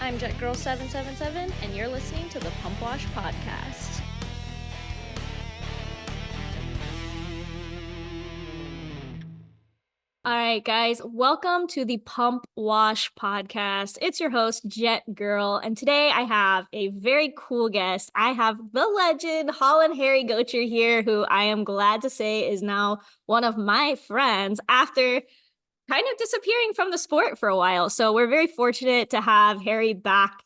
I'm JetGirl777, and you're listening to the Pump Wash Podcast. All right, guys, welcome to the Pump Wash Podcast. It's your host, Jet Girl, and today I have a very cool guest. I have the legend, HAULIN Harry Goatchher here, who I am glad to say is now one of my friends after kind of disappearing from the sport for a while. So we're very fortunate to have Harry back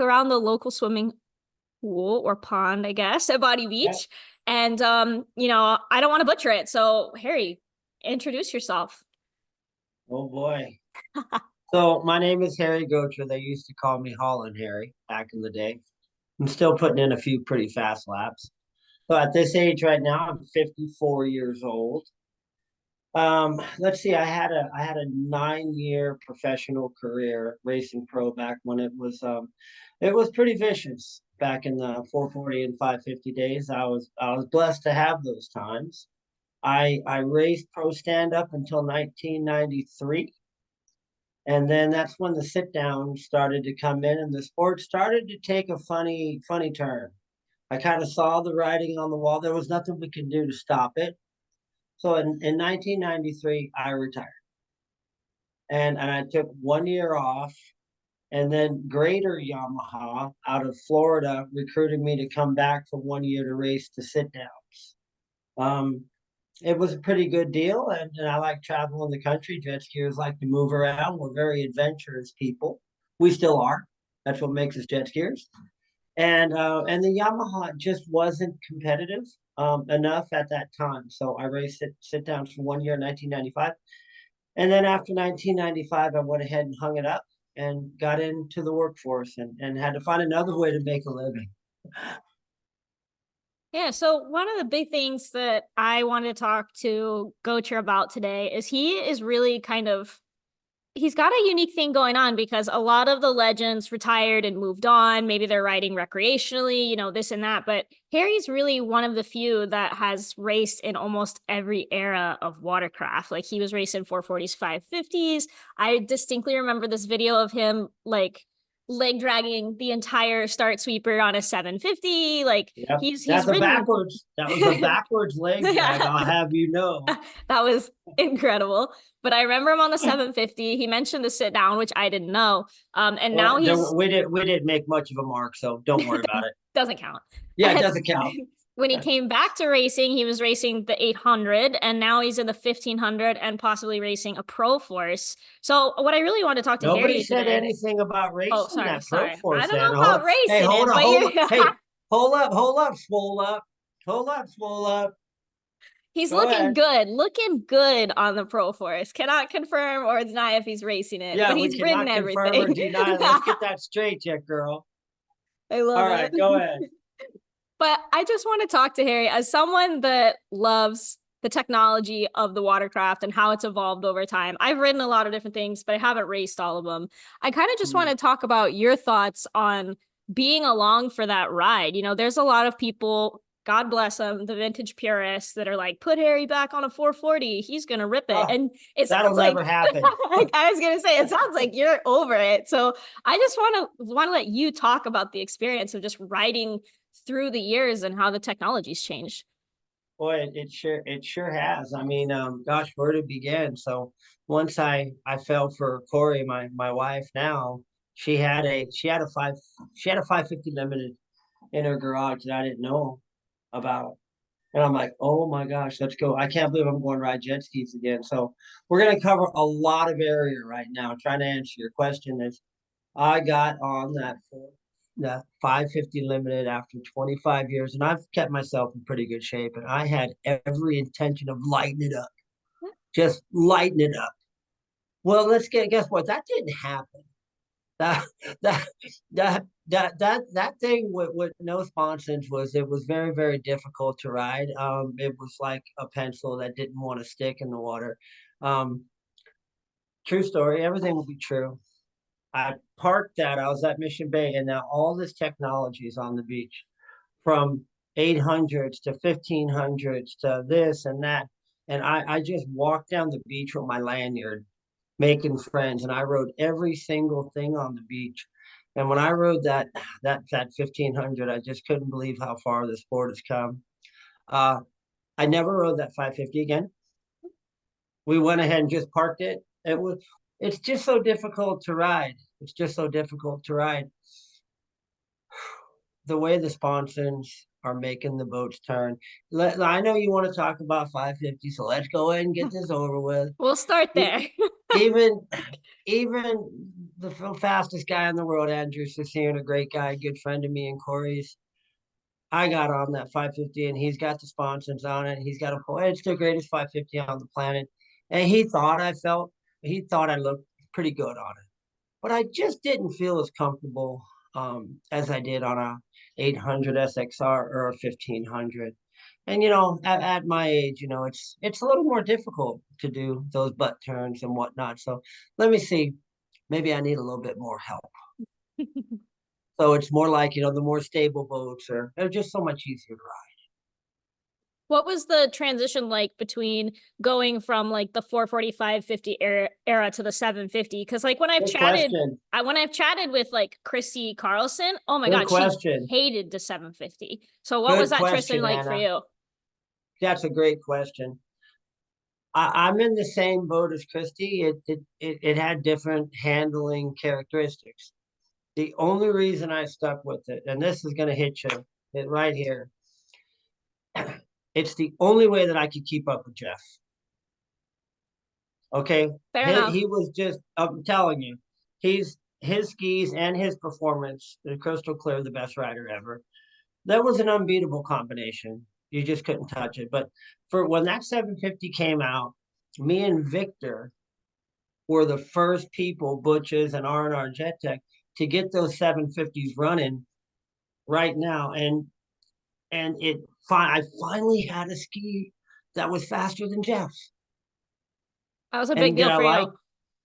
around the local swimming pool or pond, I guess, at Body Beach. Yeah. And, I don't want to butcher it. So, Harry, introduce yourself. Oh, boy. So my name is Harry Goatchher. They used to call me HAULIN Harry back in the day. I'm still putting in a few pretty fast laps. So at this age right now, I'm 54 years old. Let's see, I had a 9-year professional career racing pro back when it was pretty vicious back in the 440 and 550 days. I was blessed to have those times. I raced pro stand up until 1993. And then that's when the sit down started to come in and the sport started to take a funny turn. I kind of saw the writing on the wall. There was nothing we could do to stop it. So in 1993, I retired. And I took 1 year off. And then Greater Yamaha out of Florida recruited me to come back for 1 year to race the sit downs. It was a pretty good deal, and I like traveling the country. Jet skiers like to move around. We're very adventurous people. We still are. That's what makes us jet skiers. And the Yamaha just wasn't competitive enough at that time. So I raced sit downs for 1 year in 1995. And then after 1995, I went ahead and hung it up and got into the workforce and had to find another way to make a living. Yeah, so one of the big things that I wanted to talk to Goatchher about today is he is really he's got a unique thing going on because a lot of the legends retired and moved on. Maybe they're riding recreationally, this and that. But Harry's really one of the few that has raced in almost every era of watercraft. Like he was racing 440s, 550s. I distinctly remember this video of him leg dragging the entire start sweeper on a 750. Yep. He's That was a backwards leg drag. Yeah. I'll have you know. That was incredible. But I remember him on the 750. He mentioned the sit down, which I didn't know. Now we didn't make much of a mark, so don't worry about it. Doesn't count. Yeah, it doesn't count. When he came back to racing, he was racing the 800, and now he's in the 1500 and possibly racing a Pro Force. So what I really want to talk to Harry Nobody said anything about racing. Oh, sorry. Pro Force. I don't know about racing. Hey, hold up, swole up. He's looking good on the Pro Force. Cannot confirm or deny if he's racing it, but he's ridden everything. Confirm or deny. Let's get that straight, Jet Girl. I love it. All right, go ahead. But I just want to talk to Harry as someone that loves the technology of the watercraft and how it's evolved over time. I've ridden a lot of different things, but I haven't raced all of them. I kind of just want to talk about your thoughts on being along for that ride. There's a lot of people, God bless them, the vintage purists that are like, put Harry back on a 440. He's going to rip it. And that'll never happen. I was going to say, it sounds like you're over it. So I just want to let you talk about the experience of just riding through the years and how the technology's changed. Boy, it sure has. I mean, gosh, where to begin? So once I fell for Corey, my wife now, she had a 550 limited in her garage that I didn't know about. And I'm like, oh my gosh, let's go. I can't believe I'm going to ride jet skis again. So we're going to cover a lot of area right now. Trying to answer your question is I got on that 550 limited after 25 years, and I've kept myself in pretty good shape, and I had every intention of lighting it up, just lighting it up. Well, guess what? That didn't happen. That thing with no sponsons it was very, very difficult to ride. It was like a pencil that didn't want to stick in the water. True story. Everything will be true. I parked that. I was at Mission Bay, and now all this technology is on the beach, from 800s to 1500s to this and that. And I just walked down the beach with my lanyard, making friends, and I rode every single thing on the beach. And when I rode that 1500, I just couldn't believe how far the sport has come. Uh, I never rode that 550 again. We went ahead and just parked it. It's just so difficult to ride. It's just so difficult to ride. The way the sponsons are making the boats turn. I know you want to talk about 550, so let's go ahead and get this over with. We'll start there. Even even the fastest guy in the world, Andrew Sicilian, a great guy, good friend of me and Corey's. I got on that 550 and he's got the sponsons on it. He's got a point. It's the greatest 550 on the planet. And he thought I looked pretty good on it. But I just didn't feel as comfortable as I did on a 800 SXR or a 1500. And at my age, it's a little more difficult to do those butt turns and whatnot. So let me see. Maybe I need a little bit more help. So it's more like, the more stable boats they're just so much easier to ride. What was the transition like between going from like the 445 50 era to the 750? Because like when I've Good chatted, question. when I've chatted with like Chrissy Carlson, oh my Good God, she question. hated the 750. So what was Good that Tristan question, like for Anna. you? That's a great question. I'm in the same boat as Christy. It had different handling characteristics. The only reason I stuck with it, and this is going to hit you right here, it's the only way that I could keep up with Jeff. Okay, Fair he, enough. he was just. I'm telling you, his skis and his performance. The crystal clear, the best rider ever. That was an unbeatable combination. You just couldn't touch it. But for when that 750 came out, me and Victor were the first people, Butches and R&R Jet Tech, to get those 750s running right now. And I finally had a ski that was faster than Jeff's. That was a big And did deal I for like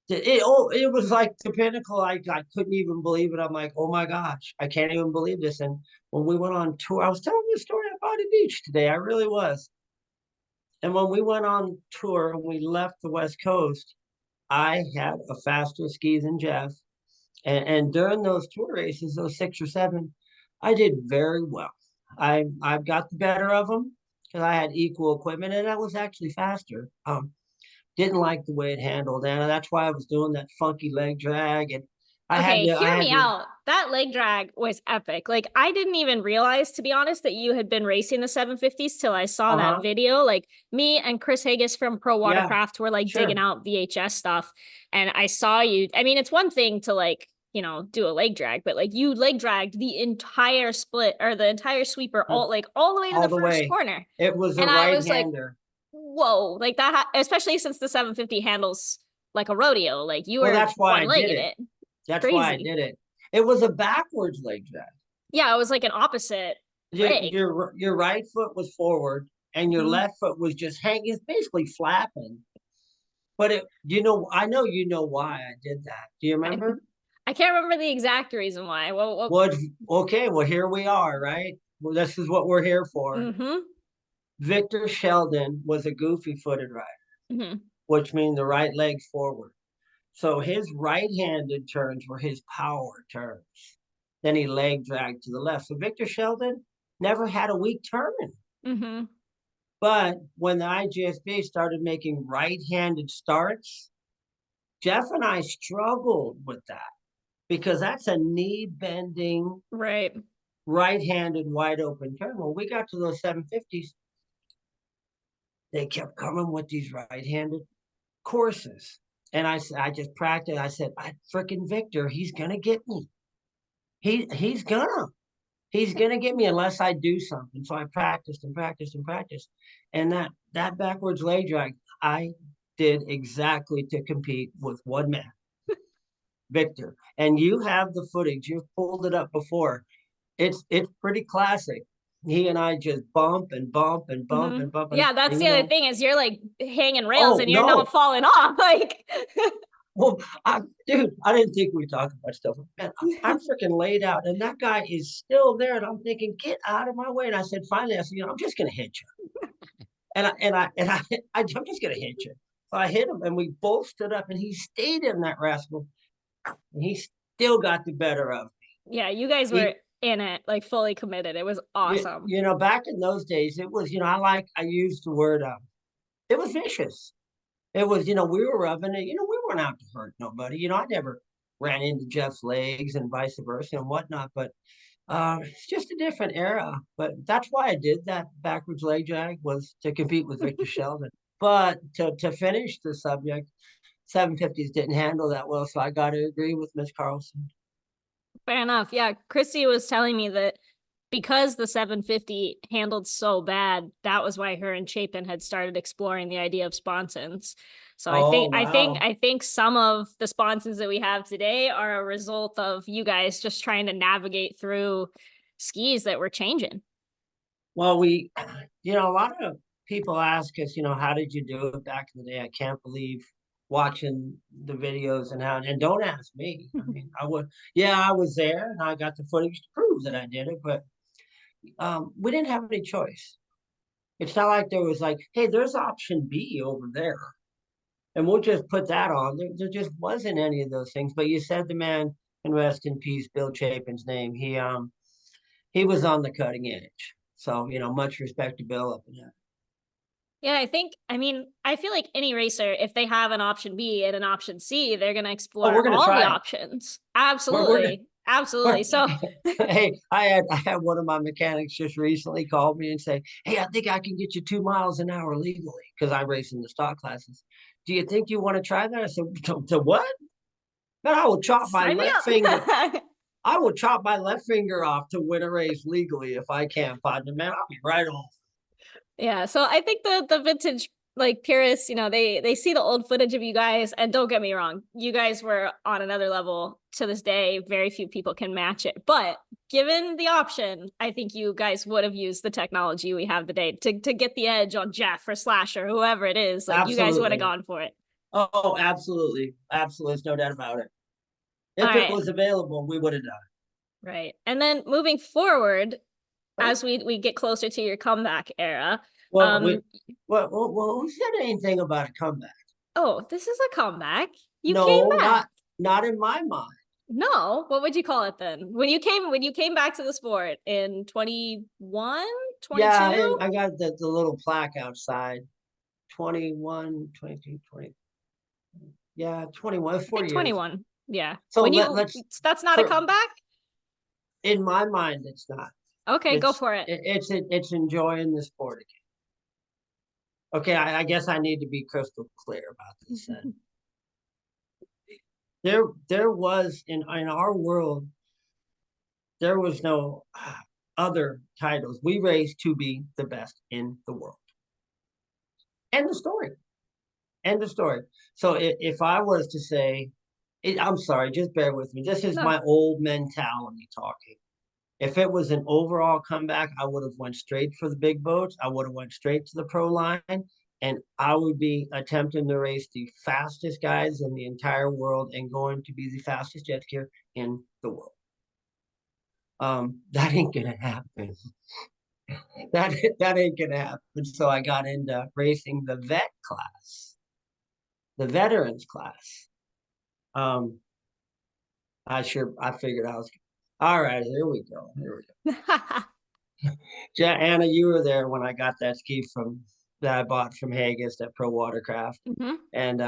you. it? Oh, it was like the pinnacle. I couldn't even believe it. I'm like, oh my gosh, I can't even believe this. And when we went on tour, I was telling you a story at Body Beach today. I really was. And when we went on tour and we left the West Coast, I had a faster ski than Jeff. And during those tour races, those 6 or 7, I did very well. I've got the better of them because I had equal equipment and I was actually faster. Didn't like the way it handled, and that's why I was doing that funky leg drag, and Okay, I hear had me to. out. That leg drag was epic. Like I didn't even realize, to be honest, that you had been racing the 750s till I saw that Uh-huh. video. Like me and Chris Haggis from Pro Yeah, Watercraft were like digging sure. out VHS stuff, and I saw you. I mean, it's one thing to like, do a leg drag, but like you leg dragged the entire split or the entire sweeper Uh, all the way to all the the first way. corner. It was a And I right was like, hander. whoa, like that, especially since the 750 handles like a rodeo. Like you Well, were that's why I one did legged it. it. That's why I Crazy. did it. It was a backwards leg drag. Yeah, it was like an opposite leg. Your right foot was forward and your Mhm. left foot was just hanging, basically flapping. But I know you know why I did that. Do you I, remember? I can't remember the exact reason why. Well, Well, okay. Well, here we are, right? Well, this is what we're here for. mm-hmm, Victor Sheldon was a goofy footed rider, mm-hmm. which means the right leg's forward. So his right-handed turns were his power turns. Then he leg dragged to the left. So Victor Sheldon never had a weak turn. Mm-hmm. But when the IGSB started making right-handed starts, Jeff and I struggled with that because that's a knee bending, Right. right-handed, wide open turn. When we got to those 750s, they kept coming with these right-handed courses. And I just practiced. I said, I freaking Victor, he's gonna get me. He's gonna get me unless I do something. So I practiced and practiced and practiced. And that backwards leg drag, I did exactly to compete with one man, Victor. And you have the footage. You've pulled it up before. It's pretty classic. He and I just bump and bump and bump Mm-hmm. and bump Yeah, that's and the other thing is you're like hanging rails oh and you're not no. falling off. Like Well, dude, I didn't think we talked about stuff. Man, I'm freaking laid out, and that guy is still there. And I'm thinking, get out of my way. And I said, finally, I said, I'm just gonna hit you. I'm just gonna hit you. So I hit him, and we both stood up, and he stayed in that rascal, and he still got the better of me. Yeah, you guys were He, in it, like fully committed. It was awesome. back in those days, it was, I used the word, it was vicious. It was, we were rubbing it, we weren't out to hurt nobody. I never ran into Jeff's legs and vice versa and whatnot, but it's just a different era. But that's why I did that backwards leg drag, was to compete with Victor Sheldon. But to finish the subject, 750s didn't handle that well, so I got to agree with Miss Carlson. Fair enough. Yeah, Christy was telling me that because the 750 handled so bad, that was why her and Chapin had started exploring the idea of sponsons. So I Oh, think I think wow. I think some of the sponsons that we have today are a result of you guys just trying to navigate through skis that were changing. Well, a lot of people ask us, how did you do it back in the day? I can't believe watching the videos and don't ask me. I mean, I was there and I got the footage to prove that I did it, but we didn't have any choice. It's not like there was like, hey, there's option B over there, and we'll just put that on. There just wasn't any of those things. But you said the man, and rest in peace, Bill Chapin's name. He was on the cutting edge. So, much respect to Bill up in that. Yeah, I mean, I feel like any racer, if they have an option B and an option C, they're going to Oh, explore we're gonna all the try it. options. We're Absolutely. Absolutely. we're So, hey, I had one of my mechanics just recently called me and say, hey, I think I can get you 2 miles an hour legally because I race in the stock classes. Do you think you want to try that? I said, to what? Man, I will chop my sign me left finger. up. I will chop my left finger off to win a race legally if I can, partner. Man, I'll be right off. Yeah, so I think the vintage like purists, they see the old footage of you guys, and don't get me wrong, you guys were on another level to this day. Very few people can match it. But given the option, I think you guys would have used the technology we have today to get the edge on Jeff or Slash or whoever it is. Like you guys would have Absolutely. gone for it. Oh, absolutely. Absolutely. There's no doubt about it. All If it right. was available, we would have done Right. And then moving forward, it. Right? as we get closer to your comeback era, Well, um, who said anything about a comeback? oh, this is a comeback. You came No, back. not in my mind. No, what would you call it then? When you came back to the sport in 21, Yeah, 22? I got the little plaque outside. 21, 22, 20. Yeah, 21, I four think years. 21. Yeah. So When you let's that's not a for comeback? in my mind, it's not. Okay, go for it. It's enjoying the sport again. Okay, I guess I need to be crystal clear about this then. There was in our world, there was no other titles. We raced to be the best in the world. End of story. End of story. So if I was to say, I'm sorry, just bear with me. This is No. my old mentality talking. If it was an overall comeback, I would have went straight for the big boats. I would have went straight to the pro line, and I would be attempting to race the fastest guys in the entire world and going to be the fastest jet skier in the world. That ain't gonna happen. That ain't gonna happen. So I got into racing the vet class, the veterans class. Um, I figured I was all right. Here we go. Here we go. Anna, you were there when I got that ski from that I bought from Haggis, that Pro Watercraft, hmm and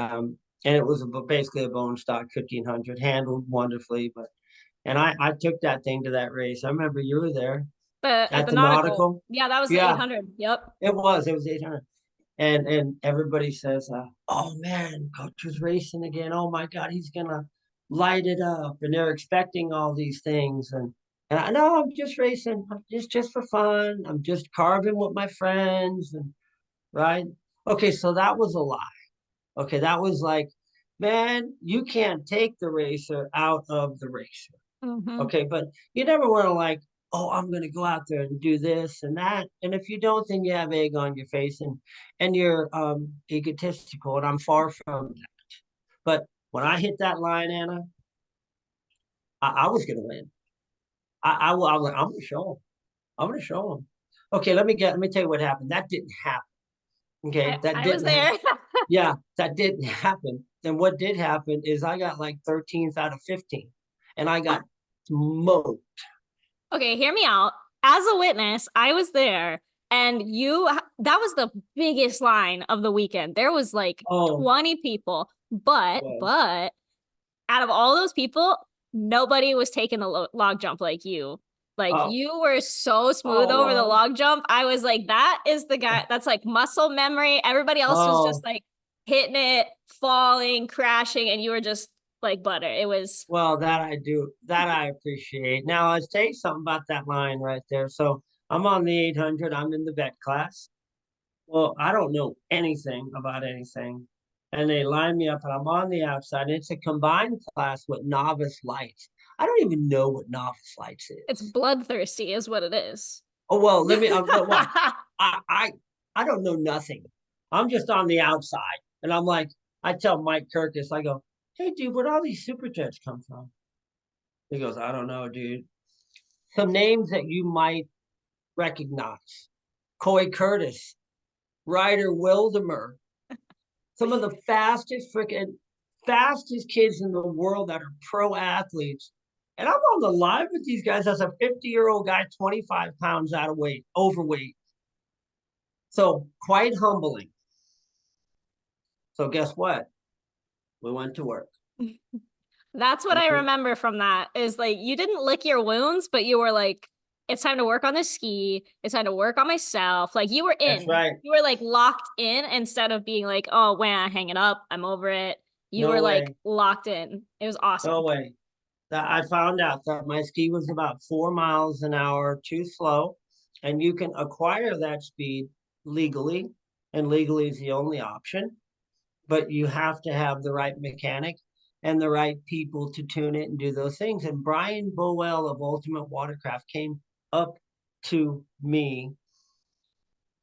it was basically a bone stock 1500, handled wonderfully. But I took that thing to that race. I remember you were there But at at the the nautical, nautical. yeah, that was the Yeah, 800. Yep. it was 800. And everybody says, "Oh man, Coach was racing again. Oh my God, he's gonna light it up." And they're expecting all these things, and I know I'm just racing, I'm just for fun. I'm just carving with my friends, and right. Okay, so that was a lie. Okay, that was like, man, you can't take the racer out of the racer. hmm Okay, but you never want to like, oh, I'm gonna go out there and do this and that. And if you don't, then you have egg on your face and you're egotistical. And I'm far from that. But when I hit that line, Anna, I was gonna win. I was like, I'm gonna show them. I'm gonna show them. Okay, let me tell you what happened. That didn't happen. Okay, that I was didn't happen. there. Yeah, that didn't happen. Then what did happen is I got like 13th out of 15, and I got smoked. Okay, hear me out. As a witness, I was there and that was the biggest line of the weekend. There was like Oh, 20 people, but out of all those people, nobody was taking the log jump like you. Like oh, you were so smooth oh, over the well, log jump. I was like, that is the guy. That's like muscle memory. Everybody else was just oh, like hitting it, falling, crashing, and you were just like butter. It was well, that I do, that I appreciate. Now, I'll tell you something about that line right there. So I'm on the 800, I'm in the vet class. Well, I don't know anything about anything. And they line me up, and I'm on the outside. And it's a combined class with novice lights. I don't even know what novice lights it's is. bloodthirsty, is what it is. Oh well, let me. But watch. I I I don't know nothing. I'm just on the outside, and I'm like, I tell Mike Kirkus, I go, "Hey, dude, where'd all these super jets come from?" He goes, "I don't know, dude. Some names that you might recognize: Coy Curtis, Ryder Wildemer, some of the fastest kids in the world that are pro athletes." And I'm on the line with these guys as a 50-year-old guy, 25 pounds out of weight, overweight. So quite humbling. So guess what? We went to work. That's what And I we, remember from that is like you didn't lick your wounds, but you were like, it's time to work on the ski. It's time to work on myself. Like you were that's in. right. You were like locked in instead of being like, oh, when hang it up, I'm over it. You No were like way. locked in. It was No awesome. way. That I found out that my ski was about 4 miles an hour too slow. And you can acquire that speed legally, and legally is the only option. But you have to have the right mechanic and the right people to tune it and do those things. And Brian Bowell of Ultimate Watercraft came up to me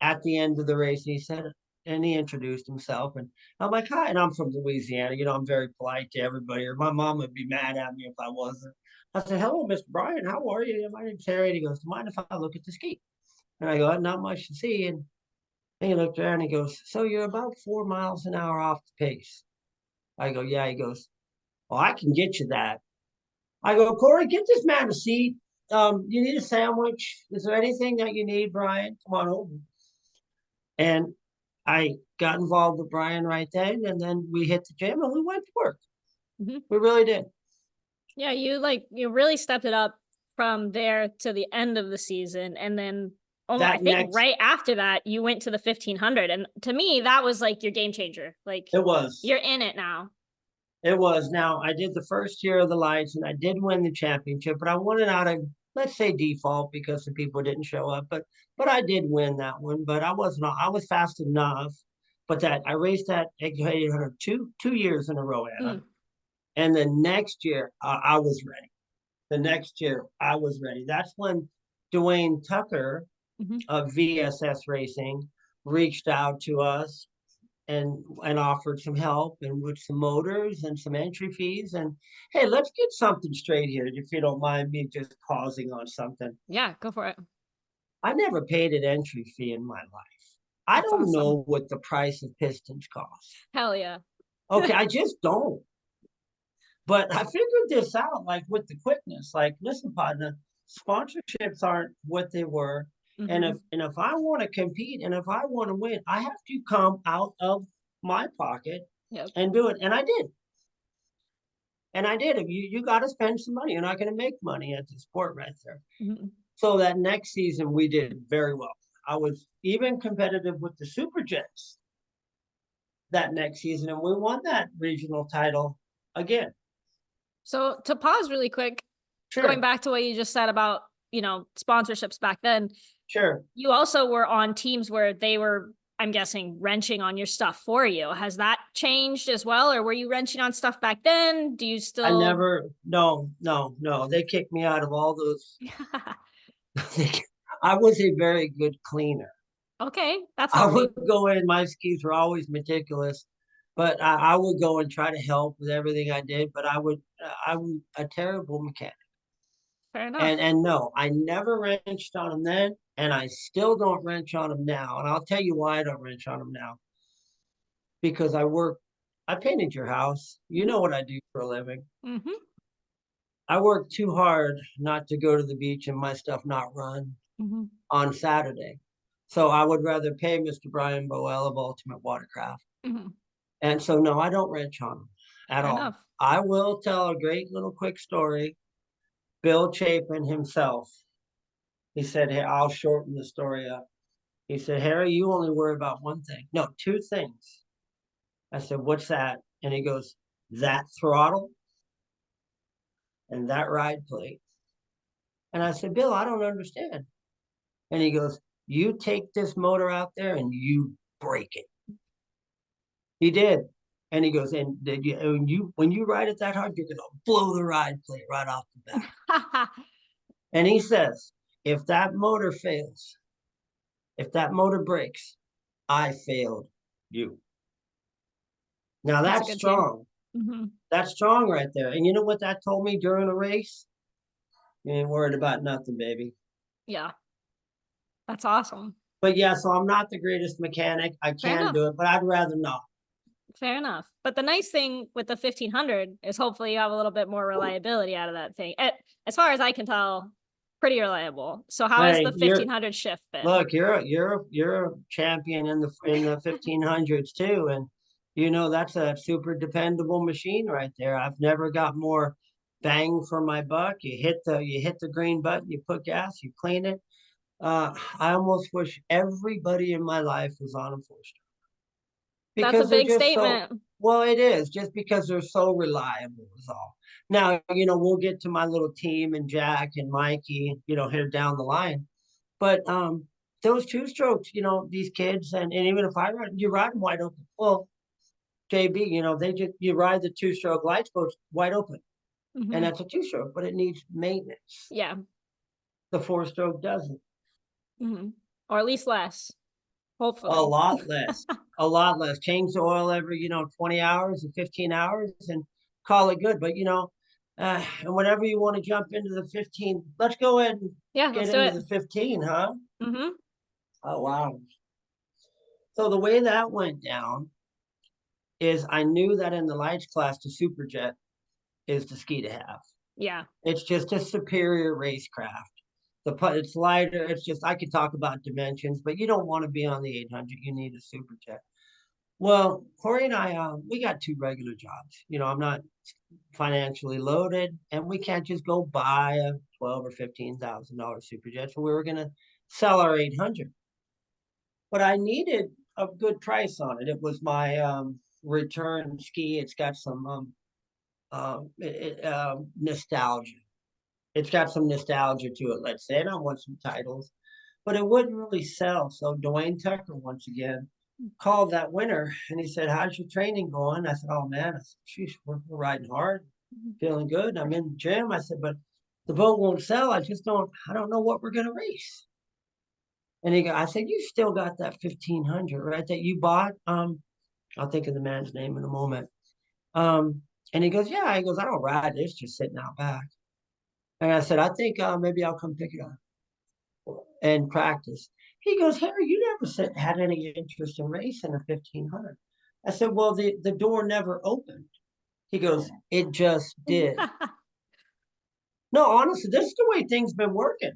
at the end of the race, and he said, and he introduced himself, and I'm like, hi, and I'm from Louisiana. I'm very polite to everybody, or my mom would be mad at me if I wasn't. I said, hello, Mr. Brian, how are you? My name's Harry. And he goes, mind if I look at the ski? And I go, not much to see. And he looked around and he goes, so you're about 4 miles an hour off the pace. I go, yeah. He goes, well, I can get you that. I go, Corey, get this man a seat. You need a sandwich? Is there anything that you need, Brian? Come on over. And I got involved with Brian right then, and then we hit the gym and we went to work. Mhm. We really did. Yeah, you really stepped it up from there to the end of the season, and then almost I That think next, right after that you went to the 1500, and to me that was like your game changer. Like it was. you're in it now. It was. Now, I did the first year of the lights and I did win the championship, but I won it out of, let's say, default because the people didn't show up. But I did win that one. But I was fast enough. But that I raced that 800 2 years in a row, Anna. Mm. And the next year, I was ready. The next year, I was ready. That's when Dwayne Tucker Mhm. of VSS Racing reached out to us and offered some help and with some motors and some entry fees. And hey, let's get something straight here, if you don't mind me just pausing on something. Yeah, go for it. I never paid an entry fee in my life. I That's don't awesome. know what the price of pistons cost. Hell yeah. Okay, I just don't. But I figured this out, like with the quickness. Like, listen, partner, sponsorships aren't what they were. And if Hmm. and if I want to compete and if I want to win, I have to come out of my pocket Yep. and do it. And I did. And I did. If you got to spend some money, you're not going to make money at the sport right there. Hmm. So that next season we did very well. I was even competitive with the Super Jets that next season, and we won that regional title again. So to pause really quick, going Sure, back to what you just said about, sponsorships back then, sure. you also were on teams where they were, I'm guessing, wrenching on your stuff for you. Has that changed as well? Or were you wrenching on stuff back then? Do you I still? never, no, no, no. They kicked me out of all those. I was a very good cleaner. Okay, that's I would healthy. go in, my skis were always meticulous, but I would go and try to help with everything I did, but I was a terrible mechanic. Fair enough. And no, I never wrenched on them then, and I still don't wrench on them now. And I'll tell you why I don't wrench on them now. Because I painted your house. You Hmm. know what I do for a living. Hmm. I work too hard not to go to the beach and my stuff not run Hmm. on Saturday. So I would rather pay Mr. Brian Boel of Ultimate Watercraft. Hmm. And so, no, I don't wrench on him at Fair all. enough. I will tell a great little quick story. Bill Chapin himself, he said, hey, I'll shorten the story up. He said, Harry, you only worry about one thing. No, two things. I said, what's that? And he goes, that throttle and that ride plate. And I said, Bill, I don't understand. And he goes, you take this motor out there and you break it. He did. And he goes, and when you ride it that hard, you're gonna blow the ride plate right off the bat. And he says, if that motor fails, if that motor breaks, I failed you. Now That's a that's good team. strong. Hmm. That's strong right there. And you know what that told me during a race? You ain't worried about nothing, baby. Yeah, that's awesome. But yeah, so I'm not the greatest mechanic. I Fair can enough. do it, but I'd rather not. Fair enough. But the nice thing with the 1500 is hopefully you have a little bit more reliability out of that thing. As far as I can tell, pretty reliable. So how has the Hey, 1500 shift been? look, you're a champion in the 1500s too, and that's a super dependable machine right there. I've never got more bang for my buck. You hit the green button, you put gas, you clean it. I almost wish everybody in my life was on a four-stroke That's a because they're big just so statement. well. It is just because they're so reliable is all. Now, we'll get to my little team and Jack and Mikey, here down the line. But those two strokes, these kids, and even if I ride, you ride them wide open. Well, JB, you ride the two-stroke light goes wide open, and Hmm. that's a two-stroke, but it needs maintenance. Yeah. The four-stroke doesn't. Hmm. Or at least less, A hopefully. lot less, a lot less. Change the oil every 20 hours or 15 hours, and call it good. But and whenever you want to jump into the 15, let's go ahead and Yeah, get let's do into it. the 15, huh? Hmm. Oh wow. So the way that went down is I knew that in the lights class, the Superjet is the ski to have. Yeah. It's just a superior racecraft. It's lighter. It's just I could talk about dimensions, but you don't want to be on the 800. You need a Superjet. Well, Corey and I, we got two regular jobs. I'm not financially loaded, and we can't just go buy a 12 or $15,000 Superjet. So we were gonna sell our 800, but I needed a good price on it. It was my return ski. It's got some nostalgia. It's got some nostalgia to it, let's say, and I want some titles, but it wouldn't really sell. So Dwayne Tucker, once again, called that winter and he said, how's your training going? I said, oh man, I said, sheesh, we're riding hard, feeling good. I'm in the gym. I said, but the boat won't sell. I don't know what we're going to race. And I said, you still got that 1500, right? That you bought. I'll think of the man's name in a moment. And he goes, yeah. He goes, I don't ride. It's just sitting out back. And I said, I think maybe I'll come pick it up and practice. He goes, Harry, you never had any interest in racing a 1500. I said, well, the door never opened. He goes, it just did. No, honestly, this is the way things been working.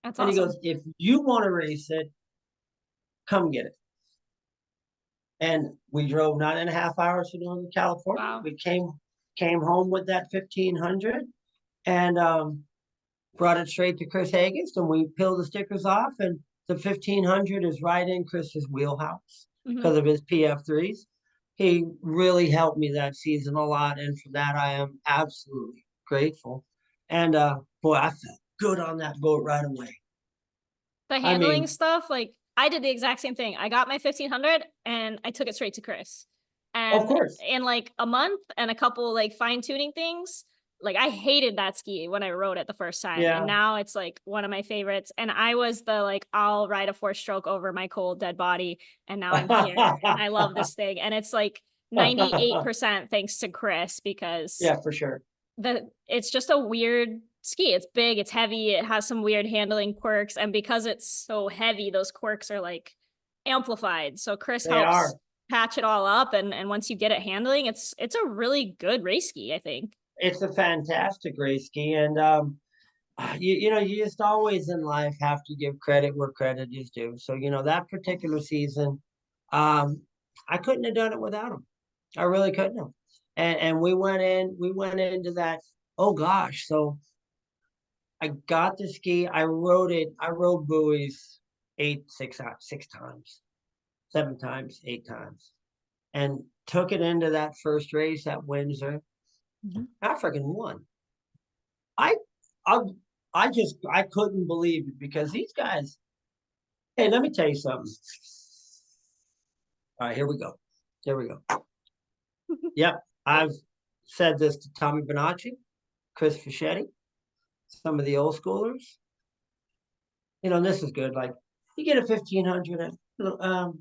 That's And he awesome. goes, if you want to race it, come get it. And we drove 9.5 hours to Northern California. Wow. We came home with that 1500 and brought it straight to Chris Haggis, and we peeled the stickers off, and the 1500 is right in Chris's wheelhouse Hmm. because of his PF3s. He really helped me that season a lot, and for that I am absolutely grateful. And boy, I felt good on that boat right away. The I handling mean, stuff, like I did the exact same thing. I got my 1500 and I took it straight to Chris. of And course, in like a month and a couple like fine tuning things, like I hated that ski when I rode it the first time. And yeah. now it's like one of my favorites. And I was the like, I'll ride a four stroke over my cold dead body. And now I'm here and I love this thing. And it's like 98% thanks to Chris because Yeah, for sure. it's just a weird ski. It's big, it's heavy, it has some weird handling quirks, and because it's so heavy, those quirks are like amplified. So Chris They helps are. patch it all up, and once you get it handling, it's a really good race ski, I think. it's a fantastic race ski, and you just always in life have to give credit where credit is due. So that particular season, um, I couldn't have done it without him. I really couldn't have. And we went into that. Oh gosh, so I got the ski. I rode it. I rode buoys six times, seven times, eight times, and took it into that first race at Windsor. Mhm. I freaking won. I, I, I couldn't believe it because these guys. Hey, let me tell you something. All right, here we go. Here we go. Yep, I've said this to Tommy Bonacci, Chris Fischetti, some of the old schoolers. This is good. Like you get a 1500 at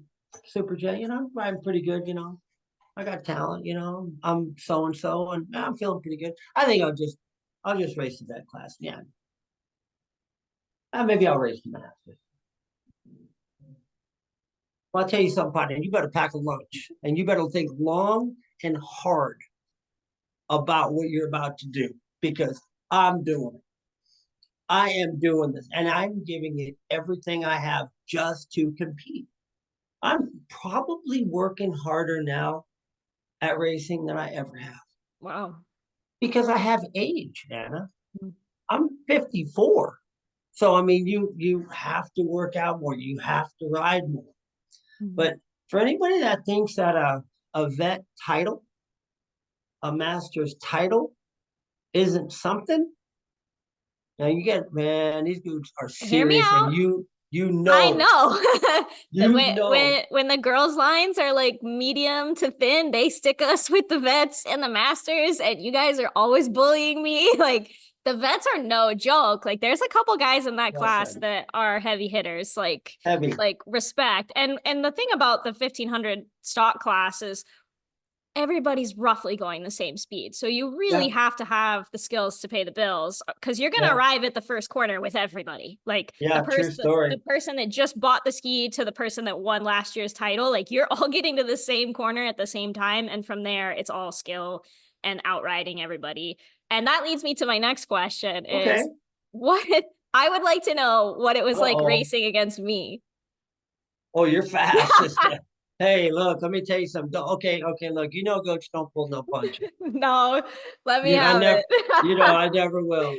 Super J. I'm pretty good. I got talent. I'm so and so, and I'm feeling pretty good. I think I'll just race the vet class. Yeah, maybe I'll race the masters. Well, I'll tell you something, partner. You better pack a lunch, and you better think long and hard about what you're about to do because I'm doing it. I am doing this, and I'm giving it everything I have just to compete. I'm probably working harder now at racing than I ever have Wow. because I have age, Anna. Mhm. I'm 54. So I mean you have to work out more, you have to ride more. Mhm. But for anybody that thinks that a vet title, a master's title isn't something, now you get man, these dudes are Hear me serious and out. you I know, know that you know. when the girls' lines are like medium to thin, they stick us with the vets and the masters, and you guys are always bullying me. Like the vets are no joke. Like there's a couple guys in that Yes, class Anna. that are heavy hitters. Heavy. Like respect. And the thing about the 1500 stock class is everybody's roughly going the same speed. So you really Yeah, have to have the skills to pay the bills because you're going to yeah, arrive at the first corner with everybody. Like yeah, true the story. person that just bought the ski to the person that won last year's title, like you're all getting to the same corner at the same time. And from there, it's all skill and outriding everybody. And that leads me to my next question Okay. is what I would like to know what it was like Uh-oh. racing against me. Oh, you're fast. Hey, look, let me tell you something. Okay, look, Coach don't pull no punches. No, let me I have never, it. I never will.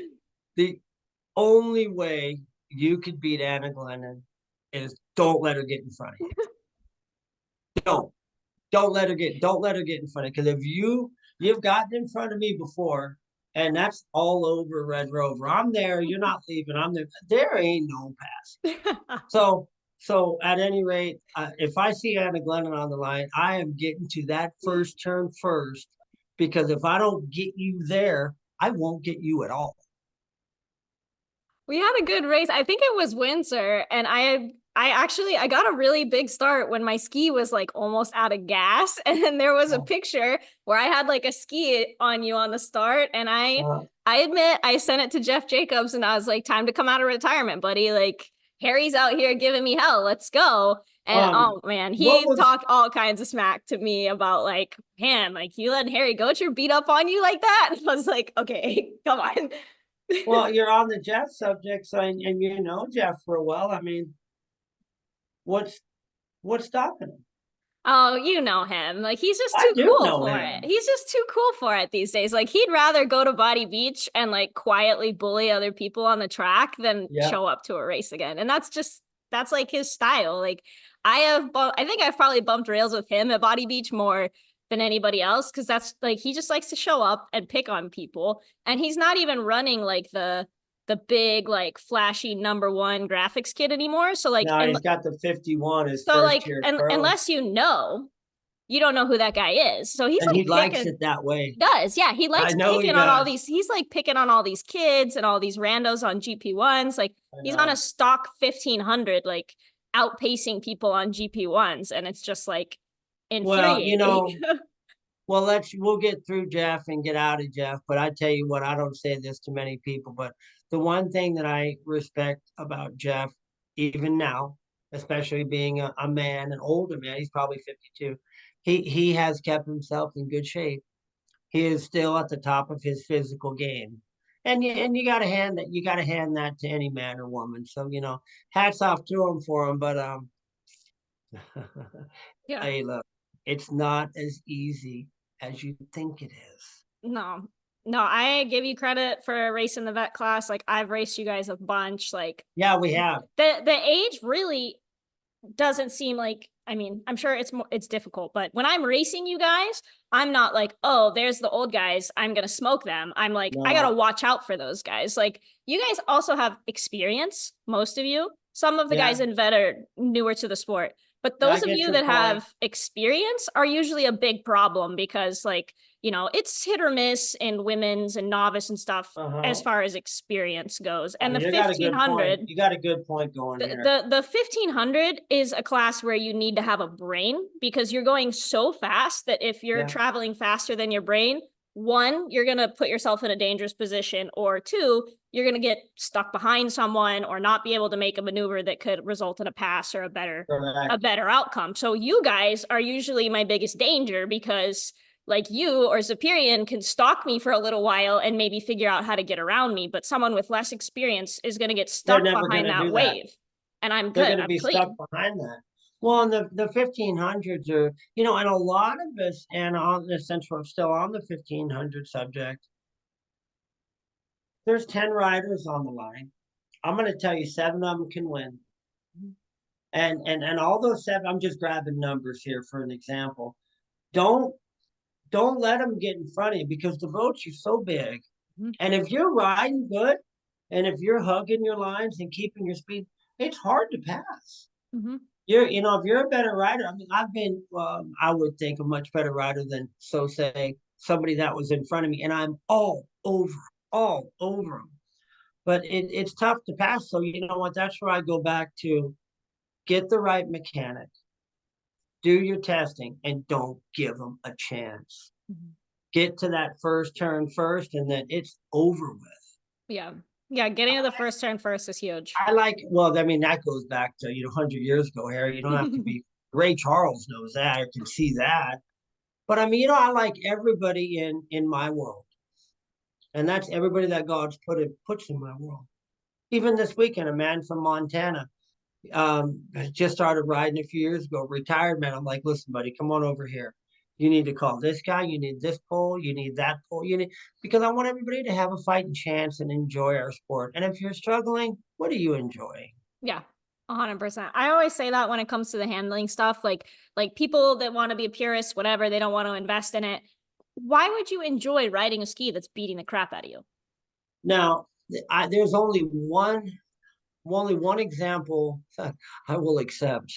The only way you could beat Anna Glennon is don't let her get in front of you. Don't. Don't let her get in front of you. Because if you've gotten in front of me before, and that's all over Red Rover. I'm there, you're not leaving. I'm there. There ain't no pass. So, at any rate, if I see Anna Glennon on the line, I am getting to that first turn first because if I don't get you there, I won't get you at all. We had a good race. I think it was Windsor, and I got a really big start when my ski was like almost out of gas, and then there was a Oh, picture where I had like a ski on you on the start, and uh, I admit I sent it to Jeff Jacobs, and I was like, "Time to come out of retirement, buddy. Like Harry's out here giving me hell. Let's go." And um, oh man, what he was talked all kinds of smack to me about like, man, like you let Harry Goacher beat up on you like that. And I was like, okay, come on. well, you're on the Jeff subject, so and you know Jeff for a while. I mean, what's what's stopping him? Oh, you know him. Like he's just I too do cool know for it. him. He's just too cool for it these days. Like he'd rather go to Body Beach and like quietly bully other people on the track than Yeah. show up to a race again. And that's like his style. Like I think I've probably bumped rails with him at Body Beach more than anybody else because that's like he just likes to show up and pick on people. And he's not even running like the big like flashy #1 graphics kit anymore. So like Now and he's got the 51, his so first like year and pro, unless you don't know who that guy is. So he's and like he likes picking it that way. does. Yeah, he I likes know he picking on all does. these he's like picking on all these kids and all these randos on GP1s. Like I he's on a know. stock 1500 like outpacing people on GP1s and it's just like Well, infuriating. well, we'll get through Jeff and get out of Jeff. But I tell you what, I don't say this to many people, but the one thing that I respect about Jeff, even now, especially being a man, an older man, he's probably 52. He has kept himself in good shape. he is still at the top of his physical game. And you got to hand that to any man or woman. So, hats off to him for him. But Yeah. hey, look, it's not as easy as you think it is. No. No, I give you credit for racing the vet class. Like I've raced you guys a bunch. Like Yeah, we have. the age really doesn't seem like, I mean, I'm sure it's difficult, but when I'm racing you guys, I'm not like, oh, there's the old guys, I'm gonna smoke them. I'm like, I gotta No, watch out for those guys. Like you guys also have experience, most of you. Some of the yeah, guys in vet are newer to the sport, but yeah, I those of get you your that point. have experience are usually a big problem because like, it's hit or miss in women's and novice and stuff as Uh-huh. far as experience goes. And the You got a good point. 1500, You got a good point going here. the 1500 is a class where you need to have a brain because you're going so fast that if you're Yeah, traveling faster than your brain, one, you're going to put yourself in a dangerous position, or two, you're going to get stuck behind someone or not be able to make a maneuver that could result in a pass or a correct. better outcome. So you guys are usually my biggest danger because like you or Superior can stalk me for a little while and maybe figure out how to get around me, but someone with less experience is going to get They're stuck never going behind to that do that. wave. And I'm They're good. going to I'm be stuck clean. behind that. Well, and the 1500s are, and a lot of us, and on the since we're still on the 1500 subject, there's 10 riders on the line. I'm going to tell you 7 of them can win. And all those seven, I'm just grabbing numbers here for an example. Don't don't let them get in front of you because the boats are so big. And if you're riding good, and if you're hugging your lines and keeping your speed, it's hard to pass. Mm-hmm. If you're a better rider, I mean, I've been, I would think a much better rider than, so say, somebody that was in front of me, and I'm all over them. But it's tough to pass. So you know what? That's where I go back to get the right mechanic, do your testing, and don't give them a chance. Mm-hmm. Get to that first turn first, and then it's over with. Yeah. Yeah. Getting to the first turn first is huge. Well, I mean, that goes back to, 100 years ago, Harry. You don't have to be, Ray Charles knows that, or can see that. But I mean, I like everybody in my world. And that's everybody that God's puts in my world. Even this weekend, a man from Montana just started riding a few years ago, retired man. I'm like, listen, buddy, come on over here. You need to call this guy. You need this pole. You need that pole. Because I want everybody to have a fighting chance and enjoy our sport. And if you're struggling, what are you enjoying? Yeah. 100%. I always say that when it comes to the handling stuff, like people that want to be a purist, whatever, they don't want to invest in it. Why would you enjoy riding a ski that's beating the crap out of you? Now, there's only one example I will accept.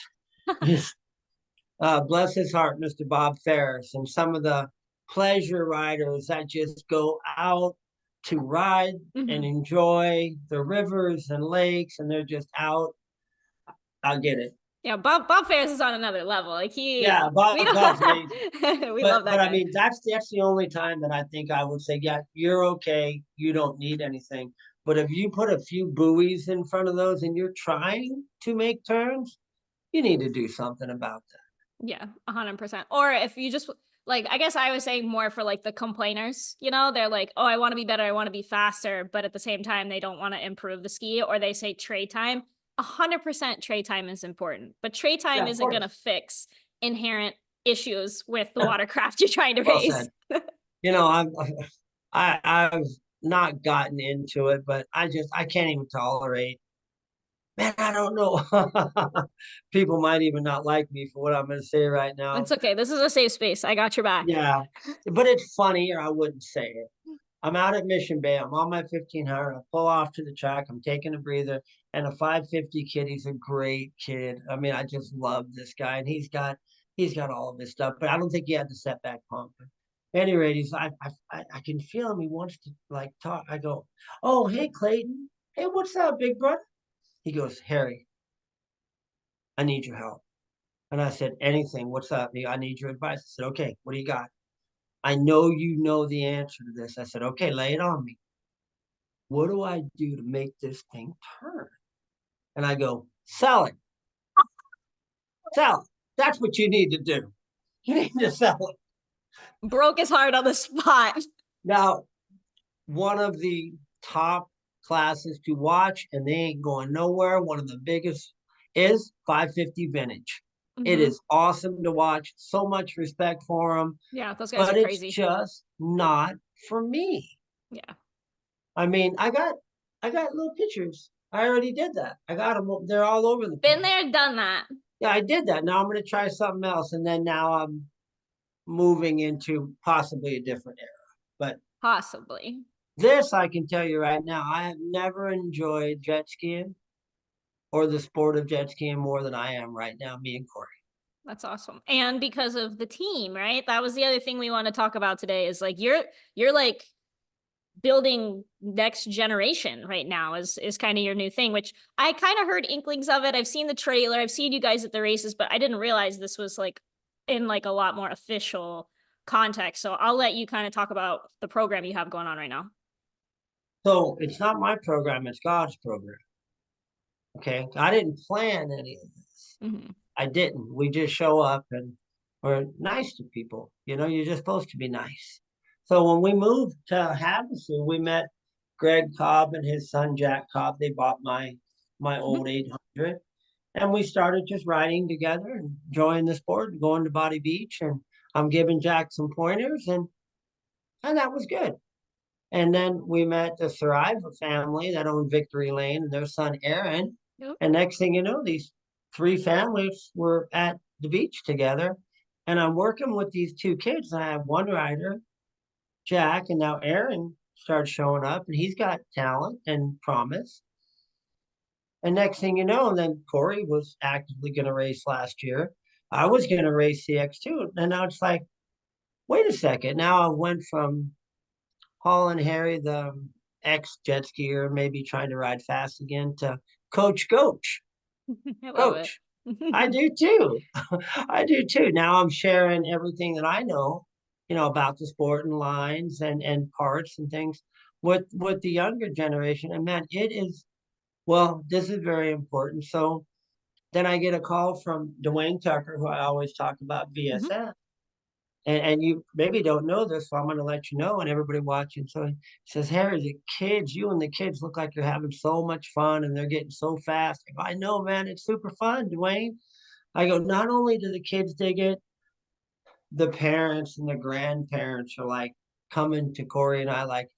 Bless his heart, Mr. Bob Ferris, and some of the pleasure riders that just go out to ride and Mm-hmm. enjoy the rivers and lakes, and they're just out. I'll get it. Yeah, Bob Ferris is on another level. Like Yeah, we Bob's amazing. don't, we love But that I guy. mean, that's the only time that I think I would say, yeah, you're okay. You don't need anything. But if you put a few buoys in front of those and you're trying to make turns, you need to do something about that. Yeah, 100%. Or if you just like, I guess I was saying more for like the complainers, they're like, oh, I want to be better, I want to be faster, but at the same time, they don't want to improve the ski, or they say trade time. 100% trade time is important, but trade time Yeah, of isn't going to course. fix inherent issues with the watercraft you're trying to Well race. said. You know, I've not gotten into it, but I can't even tolerate. Man, I don't know. People might even not like me for what I'm going to say right now. It's okay. This is a safe space. I got your back. Yeah, but it's funny, or I wouldn't say it. I'm out at Mission Bay. I'm on my 1500. I pull off to the track. I'm taking a breather, and a 550 kid. He's a great kid. I mean, I just love this guy, and he's got all of his stuff, but I don't think he had the setback pump. At any rate, I can feel him. He wants to like talk. I go, oh hey Clayton, hey what's up, big brother? He goes, Harry, I need your help. And I said, anything. What's up? I need your advice. I said, okay, what do you got? I know you know the answer to this. I said, okay, lay it on me. What do I do to make this thing turn? And I go, sell it, sell it. That's what you need to do. You need to sell it. Broke his heart on the spot. Now, one of the top classes to watch, and they ain't going nowhere. One of the biggest is 550 Vintage. It Hmm. is awesome to watch. So much respect for them, Yeah, those guys are but it's crazy. just not for me. Yeah. I mean, I got little pictures. I already did that. I got them. They're all over the Been place. there, done that. Yeah, I did that. Now I'm going to try something else, and then now I'm moving into possibly a different era. But Possibly. this I can tell you right now, I have never enjoyed jet skiing or the sport of jet skiing more than I am right now, me and Corey. That's awesome. And because of the team, right? That was the other thing we want to talk about today is like you're like building next generation right now is kind of your new thing, which I kind of heard inklings of it. I've seen the trailer, I've seen you guys at the races, but I didn't realize this was like in like a lot more official context. So I'll let you kind of talk about the program you have going on right now. So it's not my program, it's God's program. Okay. I didn't plan any of this. Mm-hmm. I didn't. We just show up and we're nice to people. You know, you're just supposed to be nice. So when we moved to Havasu, we met Greg Cobb and his son Jack Cobb. They bought my old 800, and we started just riding together and enjoying the sport and going to Body Beach. And I'm giving Jack some pointers, and that was good. And then we met the Thriver family that owned Victory Lane and their son Aaron. Yep. And next thing you know, these three families were at the beach together. And I'm working with these two kids. I have one rider, Jack, and now Aaron starts showing up and he's got talent and promise. And next thing you know, then Corey was actively going to race last year. I was going to race CX2. And now it's like, wait a second. Now I went from Haulin Harry, the ex jet skier, maybe trying to ride fast again, to Coach. I love Coach. I it. do too. I do too. Now I'm sharing everything that I know, about the sport and lines and parts and things with the younger generation. And man, it is well, this is very important. So then I get a call from Dwayne Tucker, who I always talk about Mhm. VSN. And you maybe don't know this, so I'm going to let you know and everybody watching. So he says, Harry, you and the kids look like you're having so much fun and they're getting so fast. I go, I know, man, it's super fun, Dwayne. I go, not only do the kids dig it, the parents and the grandparents are like coming to Corey and I like,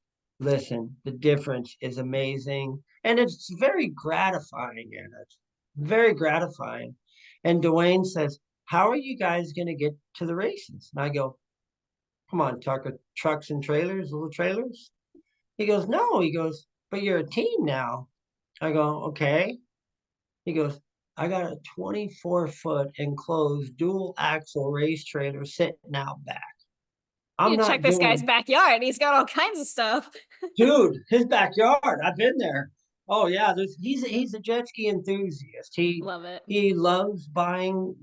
listen, the difference is amazing. And it's very gratifying, and it's very gratifying. And Dwayne says, how are you guys going to get to the races? And I go, come on, Tucker, trucks and trailers, little trailers. He goes, no. He goes, but you're a team now. I go, okay. He goes, I got a 24-foot enclosed dual axle race trailer sitting out back. I'm You check not this guy's doing, backyard. He's got all kinds of stuff. dude, his backyard. I've been there. Oh yeah, he's a jet ski enthusiast. He Love it. he loves buying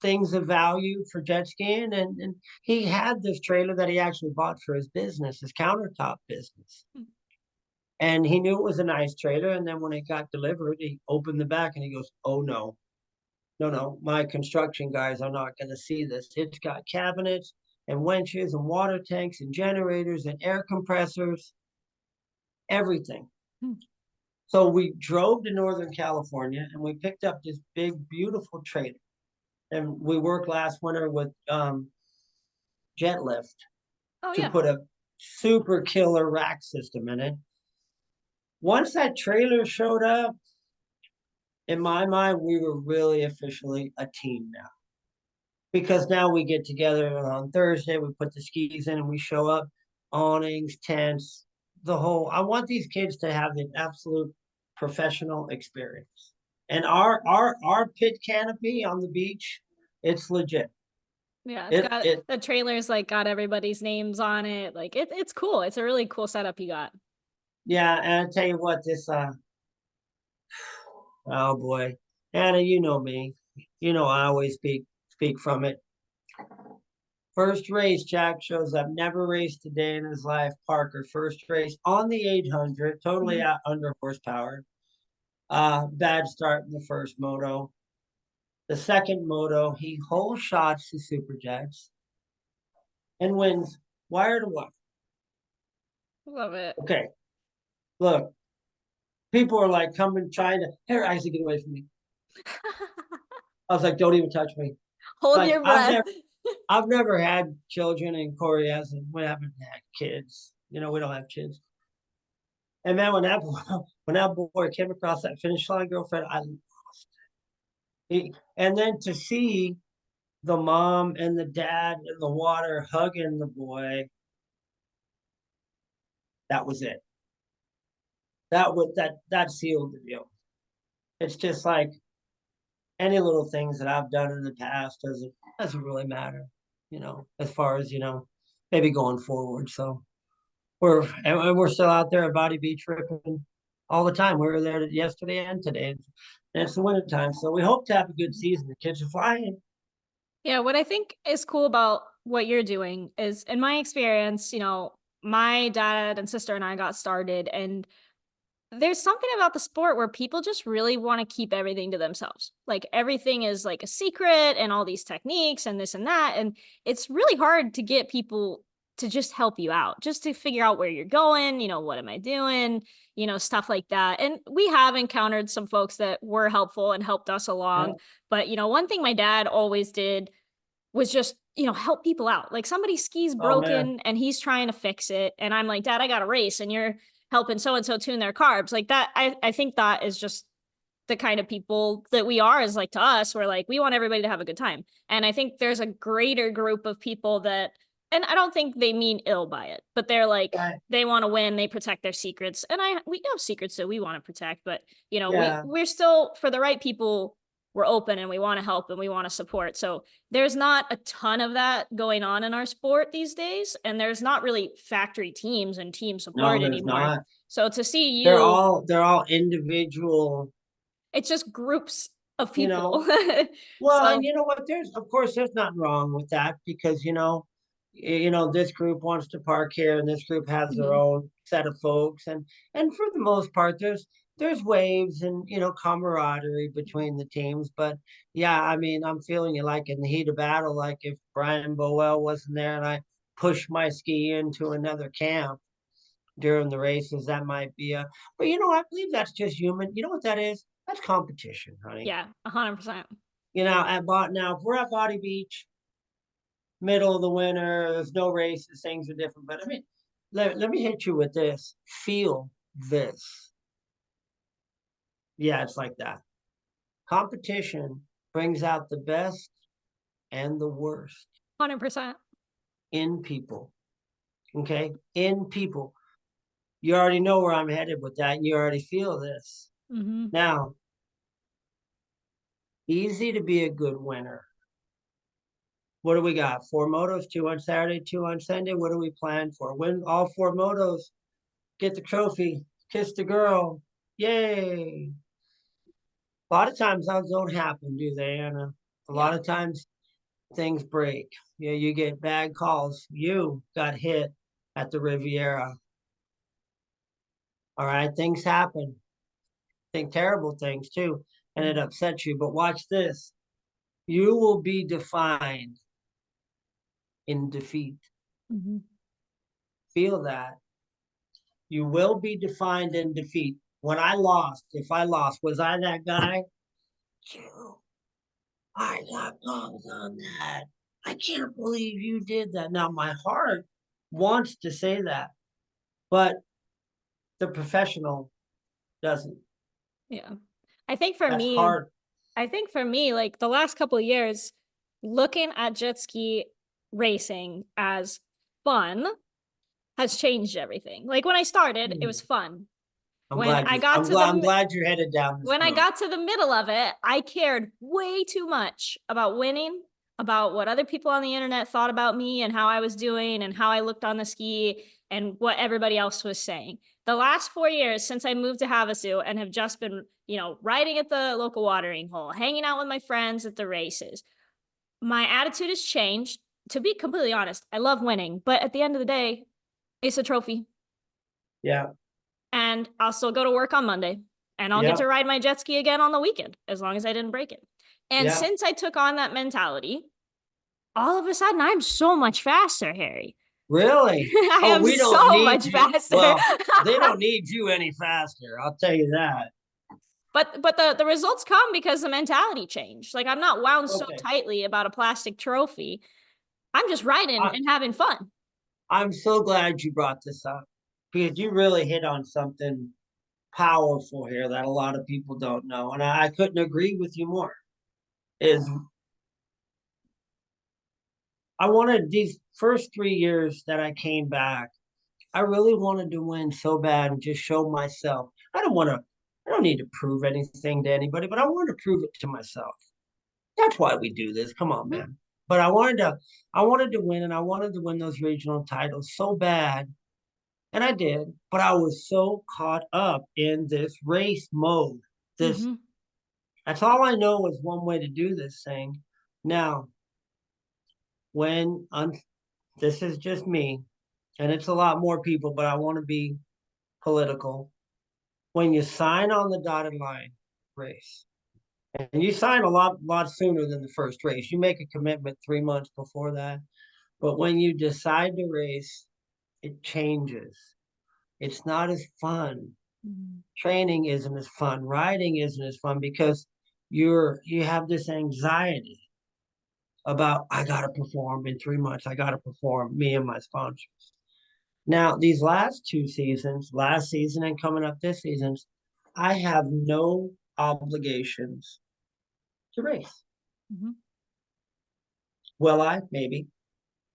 things of value for jet skiing, and he had this trailer that he actually bought for his business, his countertop business. And he knew it was a nice trailer. And then when it got delivered, he opened the back and he goes, oh no, no, my construction guys are not going to see this. It's got cabinets and winches and water tanks and generators and air compressors, everything. So we drove to Northern California and we picked up this big, beautiful trailer. And we worked last winter with Jet Lift Oh to yeah. put a super killer rack system in it. Once that trailer showed up, in my mind, we were really officially a team now because now we get together on Thursday, we put the skis in and we show up, awnings, tents, the whole. I want these kids to have the absolute professional experience. And our pit canopy on the beach, it's legit. Yeah, it's It got it the trailer's like got everybody's names on it. Like it's cool. It's a really cool setup you got. yeah, and I tell you what, this oh boy, Anna, you know me, I always speak from it. First race, Jack shows up, never raced a day in his life. Parker, first race on the 800, totally Mhm. out under horsepower. Bad start in the first moto. The second moto, he whole shots the super jets. and wins wire to wire. Love it. Okay, look, people are like coming trying to, here, Isaac, get away from me. I was like, don't even touch me. Hold Like your breath. I've never had children, and Corey hasn't. We haven't had kids. We don't have kids. And man, when that boy came across that finish line, girlfriend, I lost it. And then to see the mom and the dad in the water hugging the boy, that was it. That sealed the deal. It's just like any little things that I've done in the past doesn't really matter, as far as maybe going forward. So we're still out there at Body Beach ripping all the time. We were there yesterday and today, and it's the winter time, so we hope to have a good season. The kids are flying. Yeah, what I think is cool about what you're doing is, in my experience, my dad and sister and I got started, and there's something about the sport where people just really want to keep everything to themselves. Like everything is like a secret and all these techniques and this and that. And it's really hard to get people to just help you out, just to figure out where you're going, what am I doing, stuff like that. And we have encountered some folks that were helpful and helped us Yeah. along. But, one thing my dad always did was just, help people out. Like somebody's ski's Oh man. broken and he's trying to fix it. And I'm like, Dad, I got a race and you're helping so and so tune their carbs. Like that, I think that is just the kind of people that we are, is like to us, we're like, we want everybody to have a good time. And I think there's a greater group of people that, and I don't think they mean ill by it, but they're like, Right. they want to win, they protect their secrets. And we have secrets that we want to protect, but Yeah. we're still, for the right people, we're open and we want to help and we want to support. So there's not a ton of that going on in our sport these days. And there's not really factory teams and team No, support there's anymore. not. So to see They're you, all they're all individual. it's just groups of You people. know, Well, and So, you know what? Of course, there's nothing wrong with that because this group wants to park here, and this group has their mhm, own set of folks, and for the most part, there's waves and camaraderie between the teams. But yeah, I mean, I'm feeling you like in the heat of battle, like if Brian Bowell wasn't there and I pushed my ski into another camp during the races, that might be a. But I believe that's just human. You know what that is? That's competition, honey. yeah, 100%. Now if we're at Body Beach, middle of the winter, there's no races, things are different. But I mean, let me hit you with this. Feel this. Yeah, it's like that. Competition brings out the best and the worst 100%. in people. Okay? In people. You already know where I'm headed with that, and you already feel this. Hmm. Now, easy to be a good winner. What do we got? 4 motos, two on Saturday, two on Sunday. What do we plan for? Win all 4 motos, get the trophy, kiss the girl. Yay. A lot of times those don't happen, do they, Anna? A lot Yeah. of times things break. You get bad calls. You got hit at the Riviera. All right, things happen. Think terrible things too, and it upsets you. But watch this. You will be defined in defeat. Hmm. Feel that. You will be defined in defeat. When I lost, if I lost, was I that guy? I got balls on that. I can't believe you did that. Now, my heart wants to say that, but the professional doesn't. Yeah. I think for That's me, hard. like the last couple of years, looking at jet ski racing as fun has changed everything. Like when I started, it was fun. When I got to I'm the glad you're headed down this when I road. got to the middle of it, I cared way too much about winning, about what other people on the internet thought about me and how I was doing and how I looked on the ski and what everybody else was saying. The last 4 years since I moved to Havasu and have just been, riding at the local watering hole, hanging out with my friends at the races, my attitude has changed. To be completely honest, I love winning, but at the end of the day, it's a trophy. Yeah, And I'll still go to work on Monday and I'll get yeah, to ride my jet ski again on the weekend as long as I didn't break it. And yeah, since I took on that mentality, all of a sudden I'm so much faster, Harry. Really? I Oh, am we don't so need much you. faster. Well, they don't need you any faster. I'll tell you that. But the results come because the mentality changed. Like I'm not wound so Okay. tightly about a plastic trophy. I'm just riding I, and having fun. I'm so glad you brought this up because you really hit on something powerful here that a lot of people don't know. And I couldn't agree with you more. Is I wanted these first 3 years that I came back, I really wanted to win so bad and just show myself. I don't need to prove anything to anybody, but I wanted to prove it to myself. That's why we do this. Come on, Mhm. man. But I wanted to win and I wanted to win those regional titles so bad. And I did, but I was so caught up in this race mode. This Mhm. That's all I know is one way to do this thing. Now, when this is just me, and it's a lot more people, but I want to be political. When you sign on the dotted line race, and you sign a lot sooner than the first race, you make a commitment 3 months before that. But when you decide to race, it changes. It's not as fun. Mhm. Training isn't as fun. Riding isn't as fun because you have this anxiety about I gotta perform in 3 months. I gotta perform, me and my sponsors. Now, these last 2 seasons, last season and coming up this season, I have no obligations to race. Mhm. Will I? Maybe,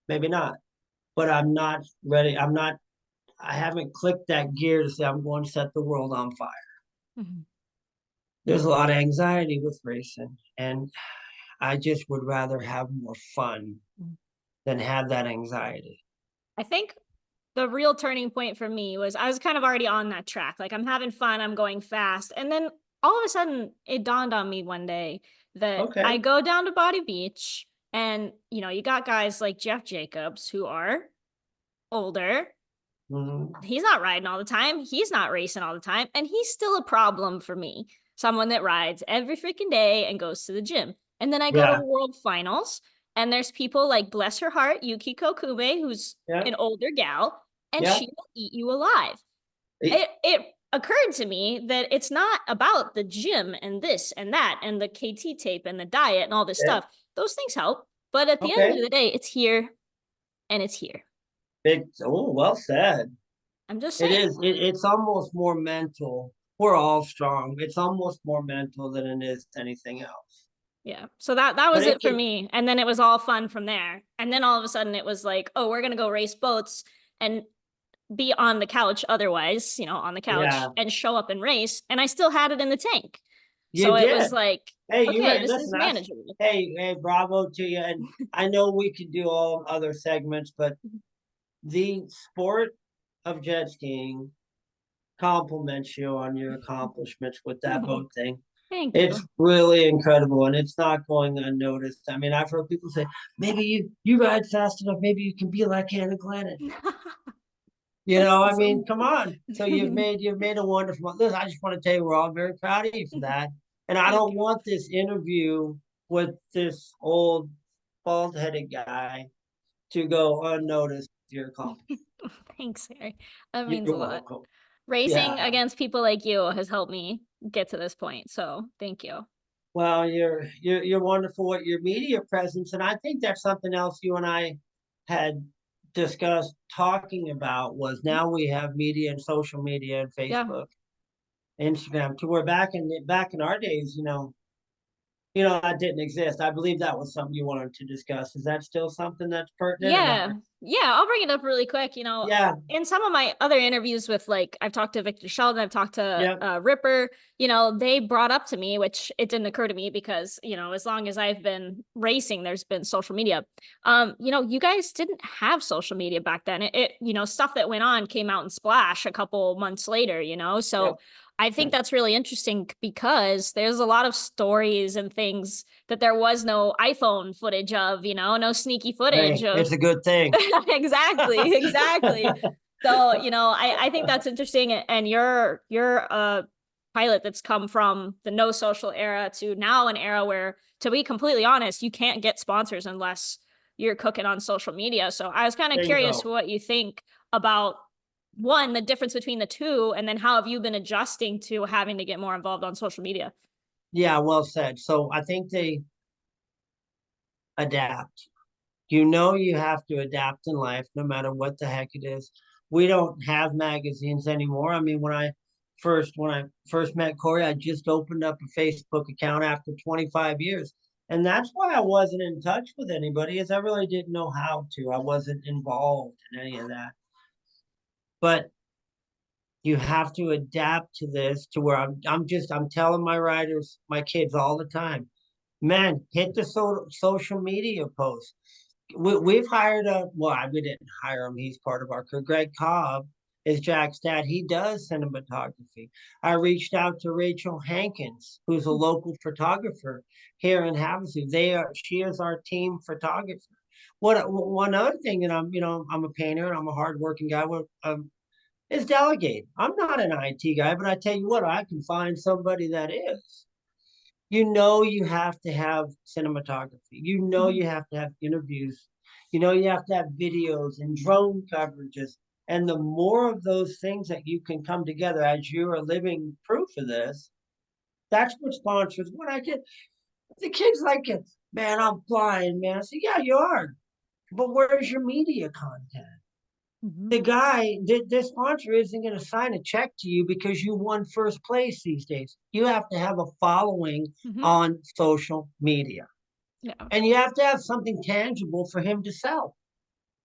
maybe not. But I'm not ready. I haven't clicked that gear to say I'm going to set the world on fire. Mhm. There's a lot of anxiety with racing, and I just would rather have more fun Mhm. than have that anxiety. I think the real turning point for me was I was kind of already on that track. Like I'm having fun, I'm going fast. And then all of a sudden it dawned on me one day that I Okay. go down to Body Beach and you got guys like Jeff Jacobs who are older. Mhm. He's not riding all the time. He's not racing all the time. And he's still a problem for me. Someone that rides every freaking day and goes to the gym. And then I go to Yeah. world finals and there's people like, bless her heart, Yuki Kokume, who's Yeah. an older gal, and Yeah. she will eat you alive. It- It occurred to me that it's not about the gym and this and that and the KT tape and the diet and all this yeah. stuff. Those things help. But at the end of Okay. the day, it's here and it's here. Well said. I'm just It saying. is. It's almost more mental. We're all strong. It's almost more mental than it is anything else. Yeah. So that But was it it for can, me. And then it was all fun from there. And then all of a sudden it was like, oh, we're gonna go race boats and be on the couch otherwise, on the couch yeah, and show up and race. And I still had it in the tank. you So it was did. like, Hey, you okay, ready? this Listen, is manageable. hey, bravo to you. And I know we could do all other segments, but the sport of jet skiing compliments you on your accomplishments with that boat thing. Thank It's you. really incredible, and it's not going unnoticed. I mean, I've heard people say, maybe you ride fast enough, maybe you can be like Hannah Glennon. That's I mean, awesome. come on. So you've made a wonderful. Listen, I just want to tell you, we're all very proud of you for that. And I Thank don't you. want this interview with this old bald-headed guy to go unnoticed. Your accomplishment. Thanks, Harry. That means You're a lot. welcome. Racing Yeah. against people like you has helped me get to this point. So thank you. Well, you're wonderful with your media presence, and I think that's something else you and I had discussed talking about was now we have media and social media and Yeah. Facebook, Instagram, to where back in our days, that didn't exist. I believe that was something you wanted to discuss. Is that still something that's pertinent or not? Yeah. Yeah. I'll bring it up really quick. Yeah, In some of my other interviews with like, I've talked to Victor Sheldon, I've talked to yeah, Ripper, they brought up to me, which it didn't occur to me because, as long as I've been racing, there's been social media. You guys didn't have social media back then. Stuff that went on came out in Splash a couple months later, yeah. so I think that's really interesting because there's a lot of stories and things that there was no iPhone footage of, no sneaky footage Hey, of. it's a good thing. Exactly, exactly. So, I think that's interesting. And you're a pilot that's come from the no social era to now an era where, to be completely honest, you can't get sponsors unless you're cooking on social media. So I was kind of curious Bingo. what you think about one, the difference between the two, and then how have you been adjusting to having to get more involved on social media? Yeah, well said. So I think they adapt. You have to adapt in life no matter what the heck it is. We don't have magazines anymore. I mean, when I first met Corey, I just opened up a Facebook account after 25 years. And that's why I wasn't in touch with anybody, is I really didn't know how to. I wasn't involved in any of that. But you have to adapt to this to where I'm telling my writers, my kids all the time, man, hit the social media post. We've hired we didn't hire him. He's part of our crew. Greg Cobb is Jack's dad. He does cinematography. I reached out to Rachel Hankins, who's a local photographer here in Havasu. She is our team photographer. One other thing, and I'm a painter and I'm a hardworking guy. Is delegate. I'm not an IT guy, but I tell you what, I can find somebody that is. You have to have cinematography. Mhm. You have to have interviews. You have to have videos and drone coverages. And the more of those things that you can come together, as you are living proof of this, that's what sponsors. When I get the kids like it, man, I'm flying, man. I say, yeah, you are. But where's your media content? Mhm. This sponsor isn't going to sign a check to you because you won first place these days. You have to have a following Mhm. on social media, Yeah. and you have to have something tangible for him to sell.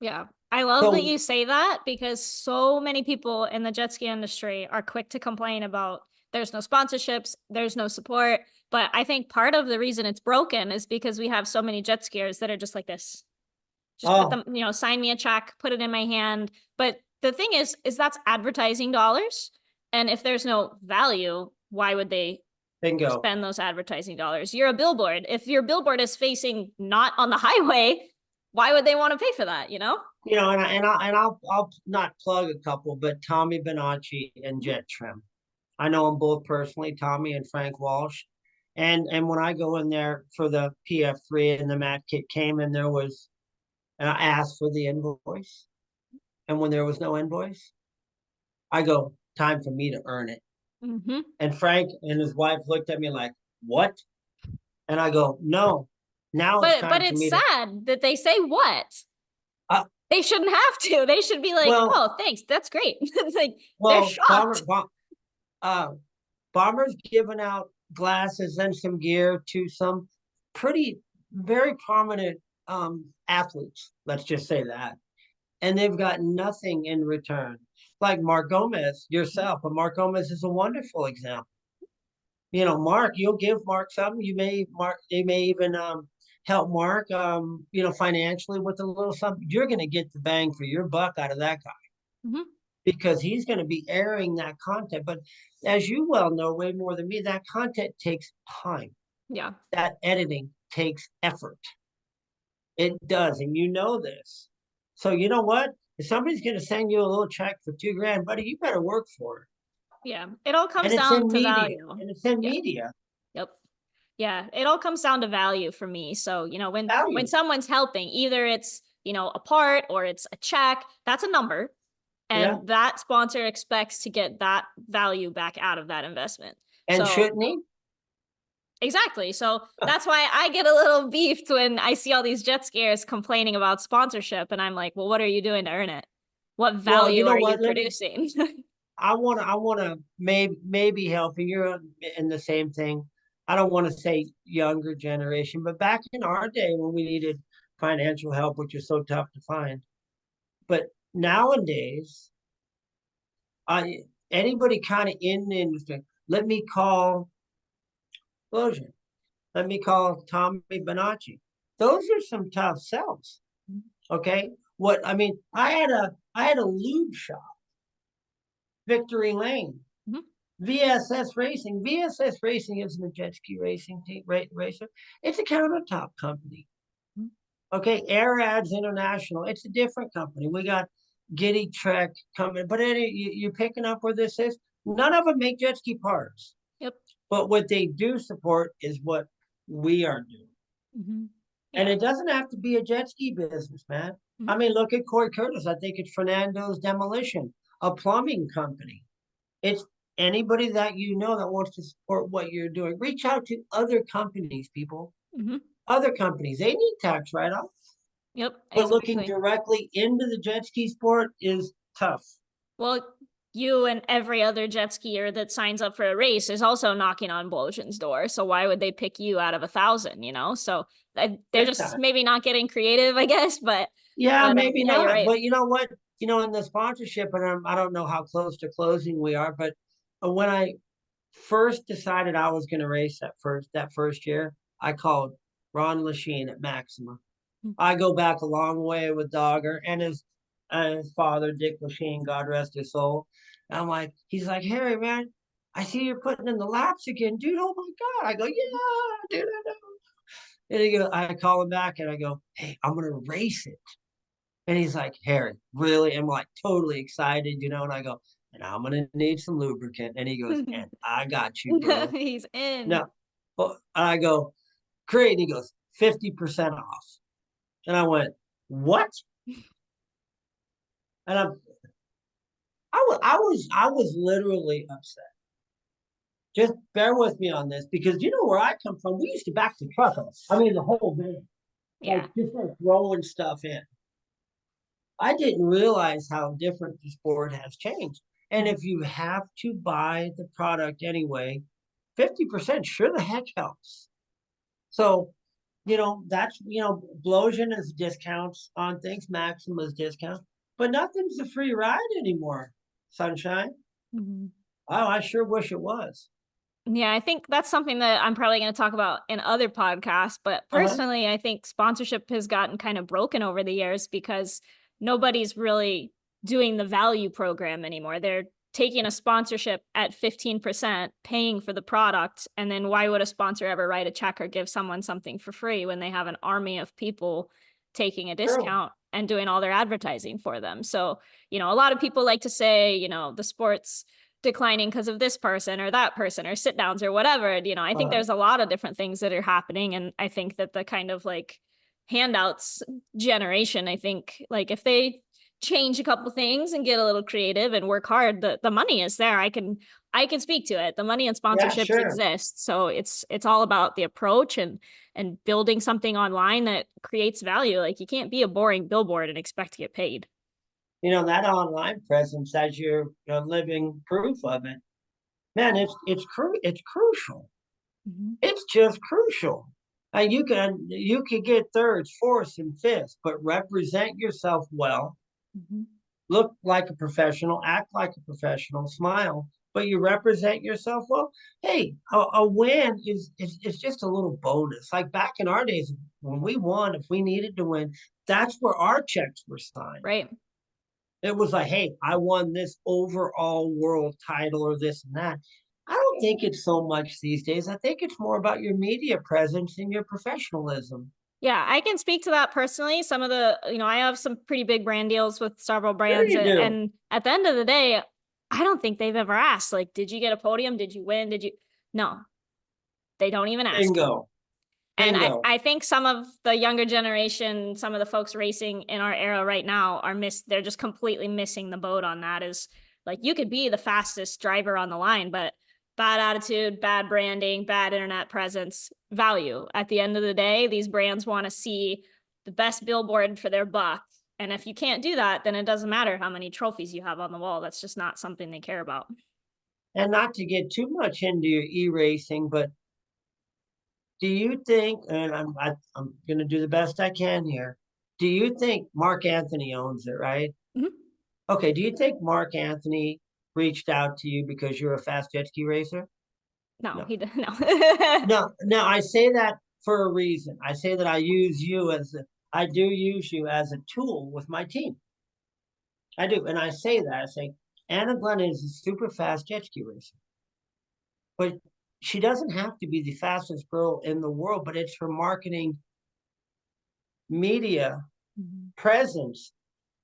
Yeah. I love that So, you say that because so many people in the jet ski industry are quick to complain about there's no sponsorships, there's no support. But I think part of the reason it's broken is because we have so many jet skiers that are just like this. Just put oh, them, sign me a check, put it in my hand. But the thing is that's advertising dollars. And if there's no value, why would they bingo. spend those advertising dollars? You're a billboard. If your billboard is facing not on the highway, why would they want to pay for that, you know? I'll not plug a couple, but Tommy Bonacci and Jet Trim. I know them both personally, Tommy and Frank Walsh. And when I go in there for the PF3 and the mat kit came and and I asked for the invoice. And when there was no invoice, I go, time for me to earn it. Mm-hmm. And Frank and his wife looked at me like, what? And I go, no, now it's But time for it's me to, sad that they say what? uh, They shouldn't have to. They should be like, well, "Oh, thanks. That's great." It's like they're well, shocked. uh, Bomber's given out glasses and some gear to some very prominent athletes. Let's just say that. And they've got nothing in return. Like Mark Gomez yourself, but Mark Gomez is a wonderful example. Mark, you'll give Mark something. You may even help Mark, financially with a little something. You're going to get the bang for your buck out of that guy Mm-hmm. because he's going to be airing that content. But as you well know, way more than me, that content takes time. Yeah. That editing takes effort. It does, and you know this. So you know what? If somebody's going to send you a little check for 2 grand, buddy, you better work for it. Yeah. It all And comes it's down in to media, value. and it's in Yeah. media Yep. Yeah, it all comes down to value for me. So, when value. someone's helping, either it's, a part or it's a check, that's a number. Yeah. And that sponsor expects to get that value back out of that investment. And So, shouldn't he? exactly. So that's why I get a little beefed when I see all these jet skiers complaining about sponsorship. And I'm like, well, what are you doing to earn it? What Well, you value know are you what? Let me. producing? I want to maybe help you. You're in the same thing. I don't want to say younger generation, but back in our day when we needed financial help, which is so tough to find. But nowadays, I anybody kind of in the industry, let me call Lojan. Let me call Tommy Bonacci. Those are some tough sells. Okay. What I mean, I had a lube shop, Victory Lane. Mhm. VSS Racing. VSS Racing isn't a jet ski racing team racer. It's a countertop company. Okay, Air Ads International. It's a different company. We got Giddy Trek coming, but you're picking up where this is. None of them make jet ski parts, Yep. but what they do support is what we are doing. Mm-hmm. And Yeah. it doesn't have to be a jet ski business, man. I Mhm. mean, look at Corey Curtis. I think it's Fernando's Demolition, a plumbing company. It's anybody that you know that wants to support what you're doing. Reach out to other companies, people. Mhm. Other companies, they need tax write-offs, Yep, but looking exactly. directly into the jet ski sport is tough. Well, you and every other jet skier that signs up for a race is also knocking on Blosian's door. So why would they pick you out of 1,000? So they're Big just time. maybe not getting creative, I guess. But Yeah, maybe yeah, you're not. right. But you know what? In the sponsorship, and I don't know how close to closing we are, but when I first decided I was going to race that first year, I called Ron Lachine at Maxima. I go back a long way with Dogger and his father, Dick Lachine, God rest his soul. And he's like, Harry, man, I see you're putting in the laps again, dude. Oh my God. I go, yeah, dude, I know. I call him back and I go, hey, I'm gonna race it. And he's like, Harry, really? I'm like totally excited. And I go, and I'm gonna need some lubricant. And he goes, and I got you, bro. He's in. No. Well, I go, great. And he goes, 50% off. And I went, what? And I was literally upset. Just bear with me on this because you know where I come from. We used to back the truck up. I mean, the whole van, Yeah. just like throwing stuff in. I didn't realize how different the sport has changed. And if you have to buy the product anyway, 50% sure the heck helps. So, Blosian is discounts on things, Maxima's discounts, but nothing's a free ride anymore, Sunshine. Mhm. Oh, I sure wish it was. Yeah, I think that's something that I'm probably going to talk about in other podcasts. But Uh-huh. personally, I think sponsorship has gotten kind of broken over the years because nobody's really doing the value program anymore. They're taking a sponsorship at 15%, paying for the product. And then why would a sponsor ever write a check or give someone something for free when they have an army of people taking a True. discount and doing all their advertising for them? So, a lot of people like to say, the sports declining because of this person or that person or sit downs or whatever. And, I think Uh-huh. there's a lot of different things that are happening. And I think that the kind of like handouts generation, I think like if they change a couple things and get a little creative and work hard, the money is there. I can speak to it. The money and Yeah, sponsorships sure. exist. So it's all about the approach and building something online that creates value. Like you can't be a boring billboard and expect to get paid. That online presence as you're living proof of it. Man, it's crucial. Mm-hmm. It's just crucial. And you can get thirds, fourths, and fifths, but represent yourself well, Mm-hmm. look like a professional, act like a professional, smile, but you represent yourself well. Hey, a win is just a little bonus. Like back in our days when we won, if we needed to win, that's where our checks were signed. Right. It was like, hey, I won this overall world title or this and that. I don't think it's so much these days. I think it's more about your media presence and your professionalism. Yeah, I can speak to that personally. Some of I have some pretty big brand deals with several Sure, brands. you do. And at the end of the day, I don't think they've ever asked, like, did you get a podium? Did you win? Did you? No, they don't even ask you. Bingo. And Bingo. I think some of the younger generation, some of the folks racing in our era right now they're just completely missing the boat on that. Is like you could be the fastest driver on the line, but bad attitude, bad branding, bad internet presence, value. At the end of the day, these brands want to see the best billboard for their buck. And if you can't do that, then it doesn't matter how many trophies you have on the wall. That's just not something they care about. And not to get too much into your e-racing, but do you think, and I'm going to do the best I can here. Do you think Mark Anthony owns it, right? Mhm. Okay. Do you think Mark Anthony reached out to you because you're a fast jet ski racer? No, No. he didn't. No. No, I say that for a reason. I say that I do use you as a tool with my team. I do. And I say that. I say, Anna Glenn is a super fast jet ski racer, but she doesn't have to be the fastest girl in the world, but it's her marketing media Mhm. presence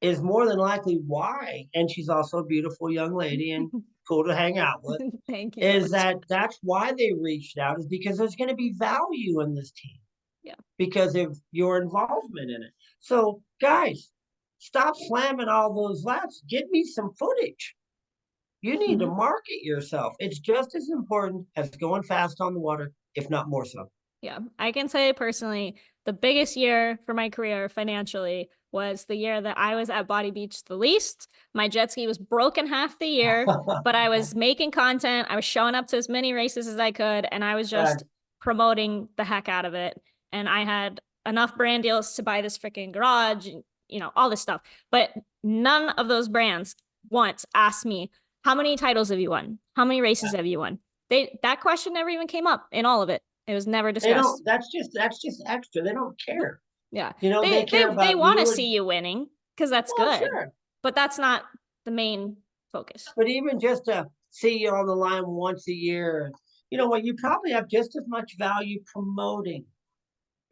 is more than likely why. And she's also a beautiful young lady and cool to hang out with. Thank you, Is Coach. that's why they reached out is because there's going to be value in this team. Yeah. because of your involvement in it. So, guys, stop slamming all those laps. Give me some footage. You need to Mhm. market yourself. It's just as important as going fast on the water, if not more so. Yeah, I can say personally, the biggest year for my career financially was the year that I was at Body Beach the least. My jet ski was broken half the year, but I was making content. I was showing up to as many races as I could, and I was Right. just promoting the heck out of it. And I had enough brand deals to buy this freaking garage and, all this stuff. But none of those brands once asked me, how many titles have you won? How many races have you won? That question never even came up in all of it. It was never They don't. discussed. That's just extra. They don't Nope. care. Yeah. They They they care they about want to you. see And you winning because that's well, good. sure. But that's not the main focus. But even just to see you on the line once a year, you know what? You probably have just as much value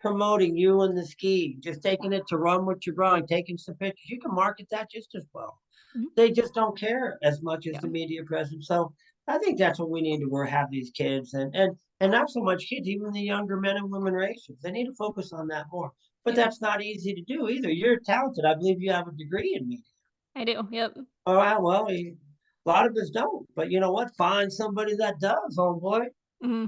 promoting you and the ski, just taking it to run with your brother, taking some pictures. You can market that just as well. Mhm. They just don't care as much as Yeah. the media presence. So I think that's what we need to have these kids and not so much kids, even the younger men and women racers. They need to focus on that more. But Yep. that's not easy to do either. You're talented. I believe you have a degree in media. I do. Yep. All right, well, a lot of us don't. But you know what? Find somebody that does, homeboy. Hmm.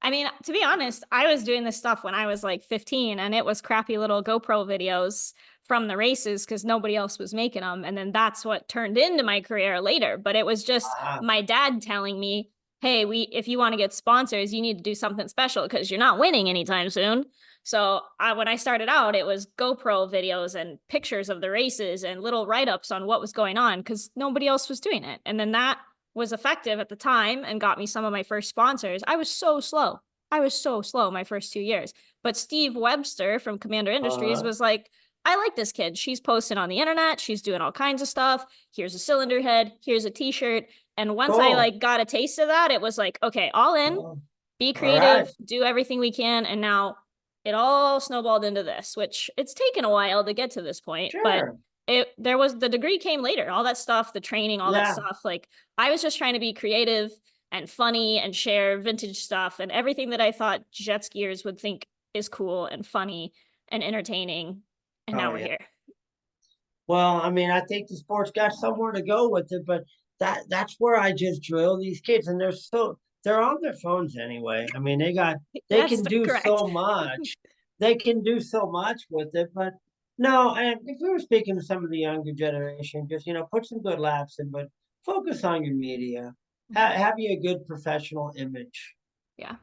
I mean, to be honest, I was doing this stuff when I was like 15 and it was crappy little GoPro videos from the races because nobody else was making them. And then that's what turned into my career later. But it was just Ah, my dad telling me, hey, if you want to get sponsors, you need to do something special because you're not winning anytime soon. So when I started out, it was GoPro videos and pictures of the races and little write-ups on what was going on because nobody else was doing it. And then that was effective at the time and got me some of my first sponsors. I was so slow. I was so slow my first 2 years. But Steve Webster from Commander Industries uh, was like, I like this kid. She's posting on the internet. She's doing all kinds of stuff. Here's a cylinder head. Here's a t-shirt. And once I cool. like got a taste of that, it was like, okay, all in, Uh, be all right, creative, do everything we can. And now it all snowballed into this, which it's taken a while to get to this point, but sure. there was the degree came later, all that stuff, the training, all that Yeah. stuff. Like I was just trying to be creative and funny and share vintage stuff and everything that I thought jet skiers would think is cool and funny and entertaining. And Oh now we're yeah. here. Well, I mean, I think the sport's got somewhere to go with it, but that's where I just drill these kids, and they're on their phones anyway. I mean, they That's can do correct. so much. They can do so much with it, but no. And if we were speaking to some of the younger generation, just put some good laps in, but focus on your media. Have you a good professional image. Yeah.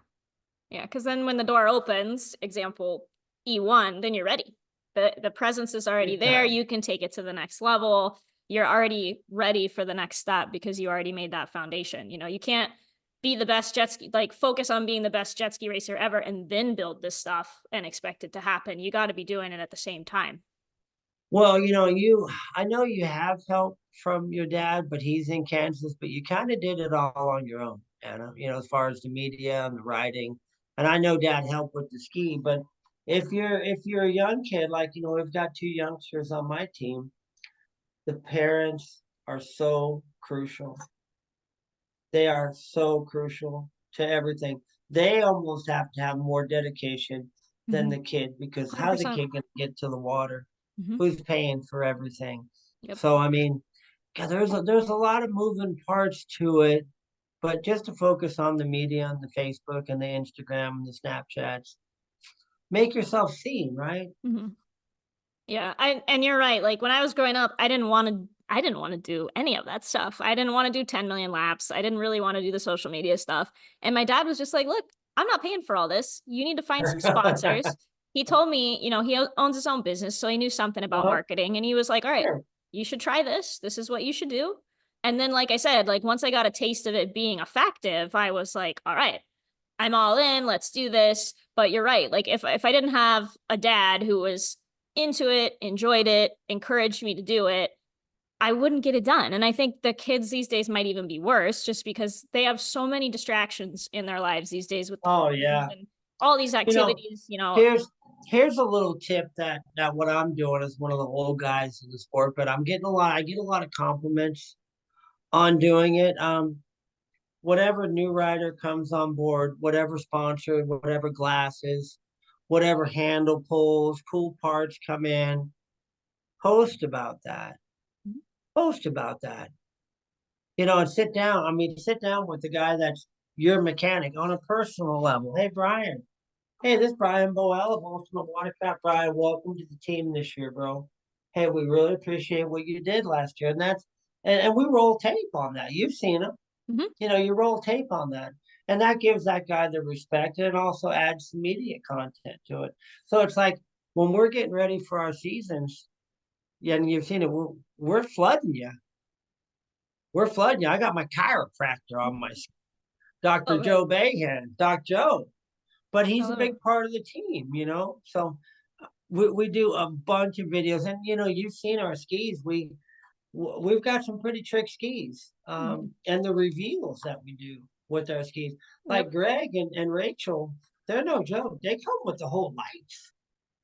Yeah, because then when the door opens, example E1, then you're ready. The presence is already Big there. time. You can take it to the next level. You're already ready for the next step because you already made that foundation. You can't be the best jet ski, like focus on being the best jet ski racer ever and then build this stuff and expect it to happen. You got to be doing it at the same time. Well, I know you have help from your dad, but he's in Kansas, but you kind of did it all on your own, Anna, as far as the media and the writing. And I know dad helped with the ski, but if you're a young kid, like, we've got two youngsters on my team, the parents are so crucial. They are so crucial to everything. They almost have to have more dedication than the kid because how's the 100%. kid going to get to the water? Hmm. Who's paying for everything? Yep. So I mean, yeah, there's a lot of moving parts to it, but just to focus on the media and the Facebook and the Instagram and the Snapchats, make yourself seen, right? Hmm. Yeah, and you're right. Like when I was growing up, I didn't want to do any of that stuff. I didn't want to do 10 million laps. I didn't really want to do the social media stuff. And my dad was just like, "Look, I'm not paying for all this. You need to find some sponsors." He told me, he owns his own business, so he knew something about Uh-huh. marketing and he was like, "All right, Sure. you should try this. This is what you should do." And then like I said, like once I got a taste of it being effective, I was like, "All right, I'm all in, let's do this." But you're right. Like if I didn't have a dad who was into it, enjoyed it, encouraged me to do it, I wouldn't get it done. And I think the kids these days might even be worse just because they have so many distractions in their lives these days with the Oh phones yeah. and all these You know, activities. here's a little tip that what I'm doing as one of the old guys in the sport, but I get a lot of compliments on doing it. Whatever new rider comes on board, whatever sponsor, whatever glasses, whatever handle pulls, cool parts come in, post about that. Post about that. And sit down. I mean, sit down with the guy that's your mechanic on a personal level. Hey, Brian. Hey, this is Brian Boel of Ultimate Watercraft. Brian, welcome to the team this year, bro. Hey, we really appreciate what you did last year. And we roll tape on that. You've seen them. Mhm. You roll tape on that. And that gives that guy the respect and it also adds some media content to it. So it's like when we're getting ready for our seasons, yeah, and you've seen it, we're flooding you. We're flooding you. I got my chiropractor on my Oh, Dr. really? Joe Bahan, Doc Joe, but I he's a love it. big part of the team. So we do a bunch of videos, and you've seen our skis. We've got some pretty trick skis, Mhm. and the reveals that we do with our skis, like Yep. Greg and Rachel, they're no joke. They come with the whole lights.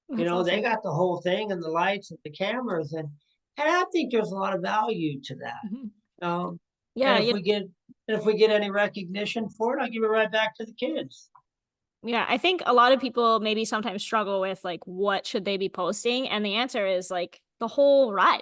That's They awesome. got the whole thing and the lights and the cameras, and I think there's a lot of value to that. Mhm. And Yeah, if we get any recognition for it, I'll give it right back to the kids. yeah, I think a lot of people maybe sometimes struggle with like what should they be posting, and the answer is like the whole ride.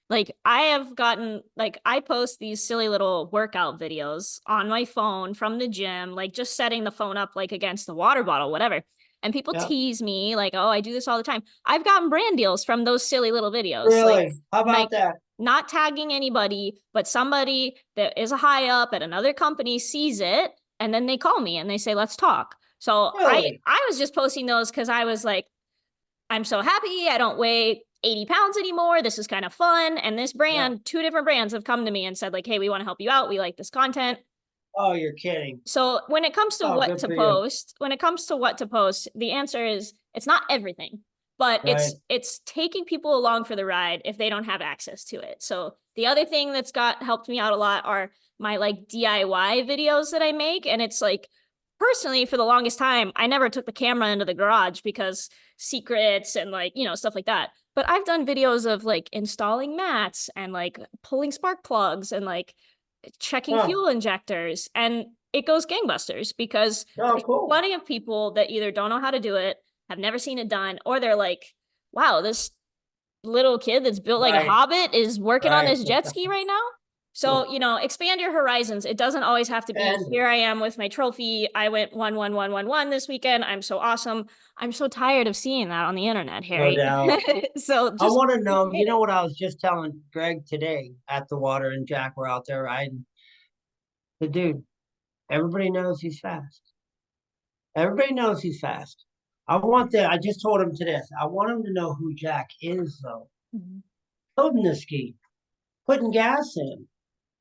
Like I have gotten like I post these silly little workout videos on my phone from the gym, like just setting the phone up like against the water bottle, whatever. And people Yeah, tease me like, "Oh, I do this all the time." I've gotten brand deals from those silly little videos. really. How about Like that? not tagging anybody, but somebody that is a high up at another company sees it and then they call me and they say, "Let's talk." So I Really? I was just posting those because I was like, I'm so happy I don't weigh 80 pounds anymore. This is kind of fun. And this Yeah. brand, two different brands have come to me and said, like, hey, we want to help you out. We like this content. Oh, you're kidding. So when it comes to Oh, what good to for you. post, the answer is it's not everything, but Right. it's taking people along for the ride if they don't have access to it. So the other thing that's got helped me out a lot are my like DIY videos that I make. And it's like personally for the longest time, I never took the camera into the garage because secrets and like, stuff like that. But I've done videos of like installing mats and like pulling spark plugs and like checking Oh, fuel injectors, and it goes gangbusters because oh, there's cool. plenty of people that either don't know how to do it, have never seen it done, or they're like, wow, this little kid that's built like a Right. hobbit is working on Right. this jet ski right now. So, expand your horizons. It doesn't always have to be And here I am with my trophy. I went 1-1-1-1-1 this weekend. I'm so awesome. I'm so tired of seeing that on the internet, no Harry. doubt. So I just want to be know, creative. what I was just telling Greg today at the water and Jack were out there riding. The dude, everybody knows he's fast. Everybody knows he's fast. I just told him to this. I want him to know who Jack is, though. Mhm. Loading the ski, putting gas in,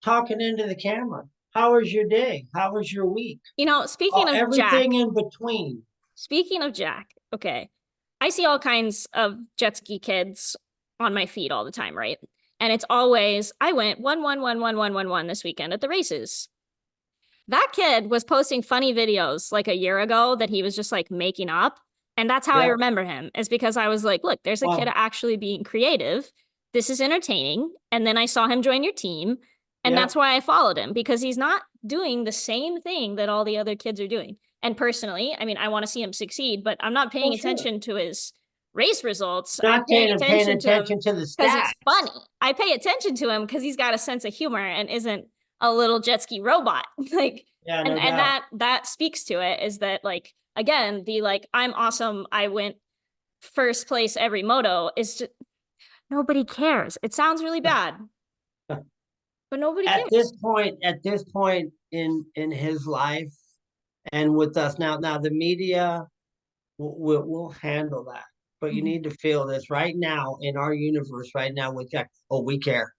talking into the camera. How was your day? How was your week? Speaking of Everything Jack, in between. okay. I see all kinds of jet ski kids on my feed all the time, right? And it's always, I went 1-1-1-1-1-1-1 this weekend at the races. That kid was posting funny videos like a year ago that he was just like making up. And that's how I Yeah. remember him, is because I was like, look, there's a kid Well, actually being creative. This is entertaining. And then I saw him join your team. And yeah. that's why I followed him, because he's not doing the same thing that all the other kids are doing. And personally, I mean, I want to see him succeed, but I'm not Well, paying sure. attention to his race results. I'm Not paying paying attention to him attention to the because he's stats. funny. I pay attention to him because he's got a sense of humor and isn't a little jet ski robot. Like, Yeah, and no and doubt. that speaks to it, is that like again the like I'm awesome, I went first place every moto is just nobody cares. It sounds really bad, but nobody cares. At this point in his life and with us now the media will handle that. But you Mhm. need to feel this right now in our universe right now with Jack. Oh, we care.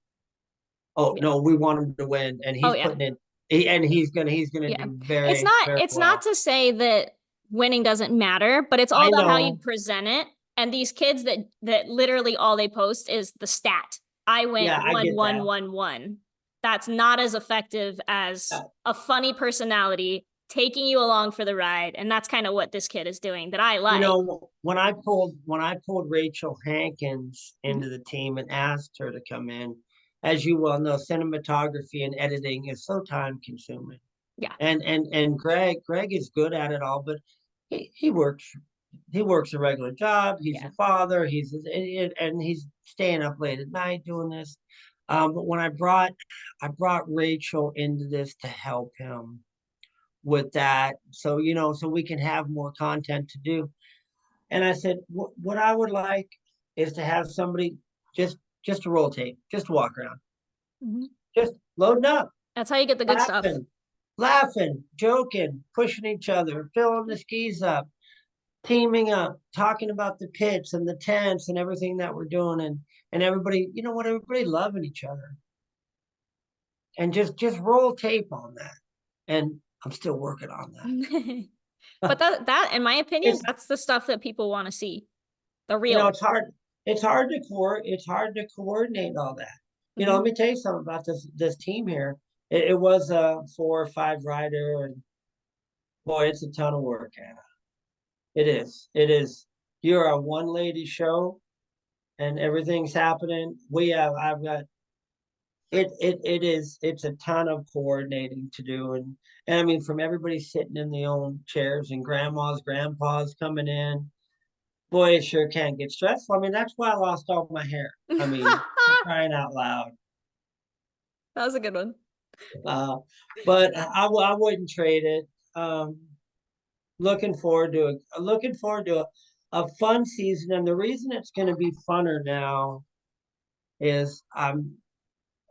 Oh Yeah. no, we want him to win, and Oh he's yeah. putting in. He's gonna Yeah. do It's very not very it's not well. to say that winning doesn't matter, but it's all I about how you know. present it. And these kids that literally all they post is the stat. I went Yeah, I one get one that. one one. That's not as effective as a funny personality taking you along for the ride. And that's kind of what this kid is doing that I like. When I pulled Rachel Hankins Mhm. into the team and asked her to come in, as you well know, cinematography and editing is so time consuming. Yeah. And Greg is good at it all, but he works he works a regular job. He's Yeah. a father. And he's staying up late at night doing this. But when I brought Rachel into this to help him with that, so so we can have more content to do. And I said, what I would like is to have somebody just just to roll tape, just to walk around, Mhm. just loading up, That's how you get the good stuff. laughing, laughing, joking, pushing each other, filling the skis up, teaming up, talking about the pits and the tents and everything that we're doing, and everybody, everybody loving each other, and just roll tape on that. And I'm still working on But that. that in my opinion, It's that's the stuff that people want to see. The real. it's hard. It's hard to coordinate all that. Let Mhm. me tell you something about this team here. It was a 4 or 5 rider, and boy, it's a ton of work, Anna. It is. It is. You're a one lady show, and everything's happening. I've got it's a ton of coordinating to do, and I mean, from everybody sitting in their own chairs and grandmas, grandpas coming in. Boy, it sure can get stressful. I mean, that's why I lost all my hair. I mean, for crying out loud. That was a good one. Uh, but I wouldn't trade it. Um, looking forward to a fun season, and the reason it's going to be funner now is I'm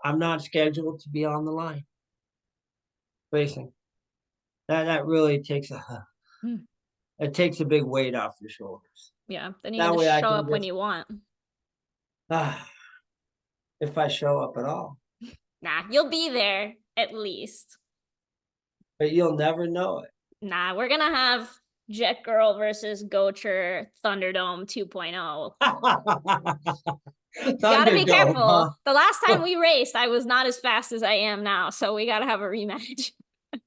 not scheduled to be on the line racing. That really Mm. it takes a big weight off your shoulders. Yeah. Then you can That just way I show can up when just you want. ah, if I show up at all, Nah, you'll be there at least. but you'll never know it. Nah, we're gonna have Jet Girl versus Goacher Thunderdome 2.0. You gotta be Thunderdome, careful. huh? The last time we raced, I was not as fast as I am now, so we gotta have a rematch.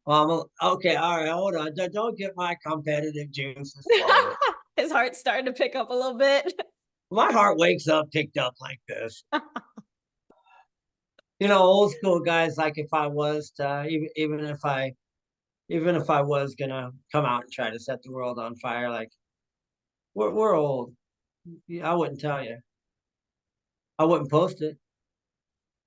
Okay, all right, hold on. Don't get my competitive juices flowing. His heart's starting to pick up a little bit. My heart wakes up picked up like this. Old school guys, like if I was to, even if I was gonna come out and try to set the world on fire, like we're old. I wouldn't tell you. I wouldn't post it.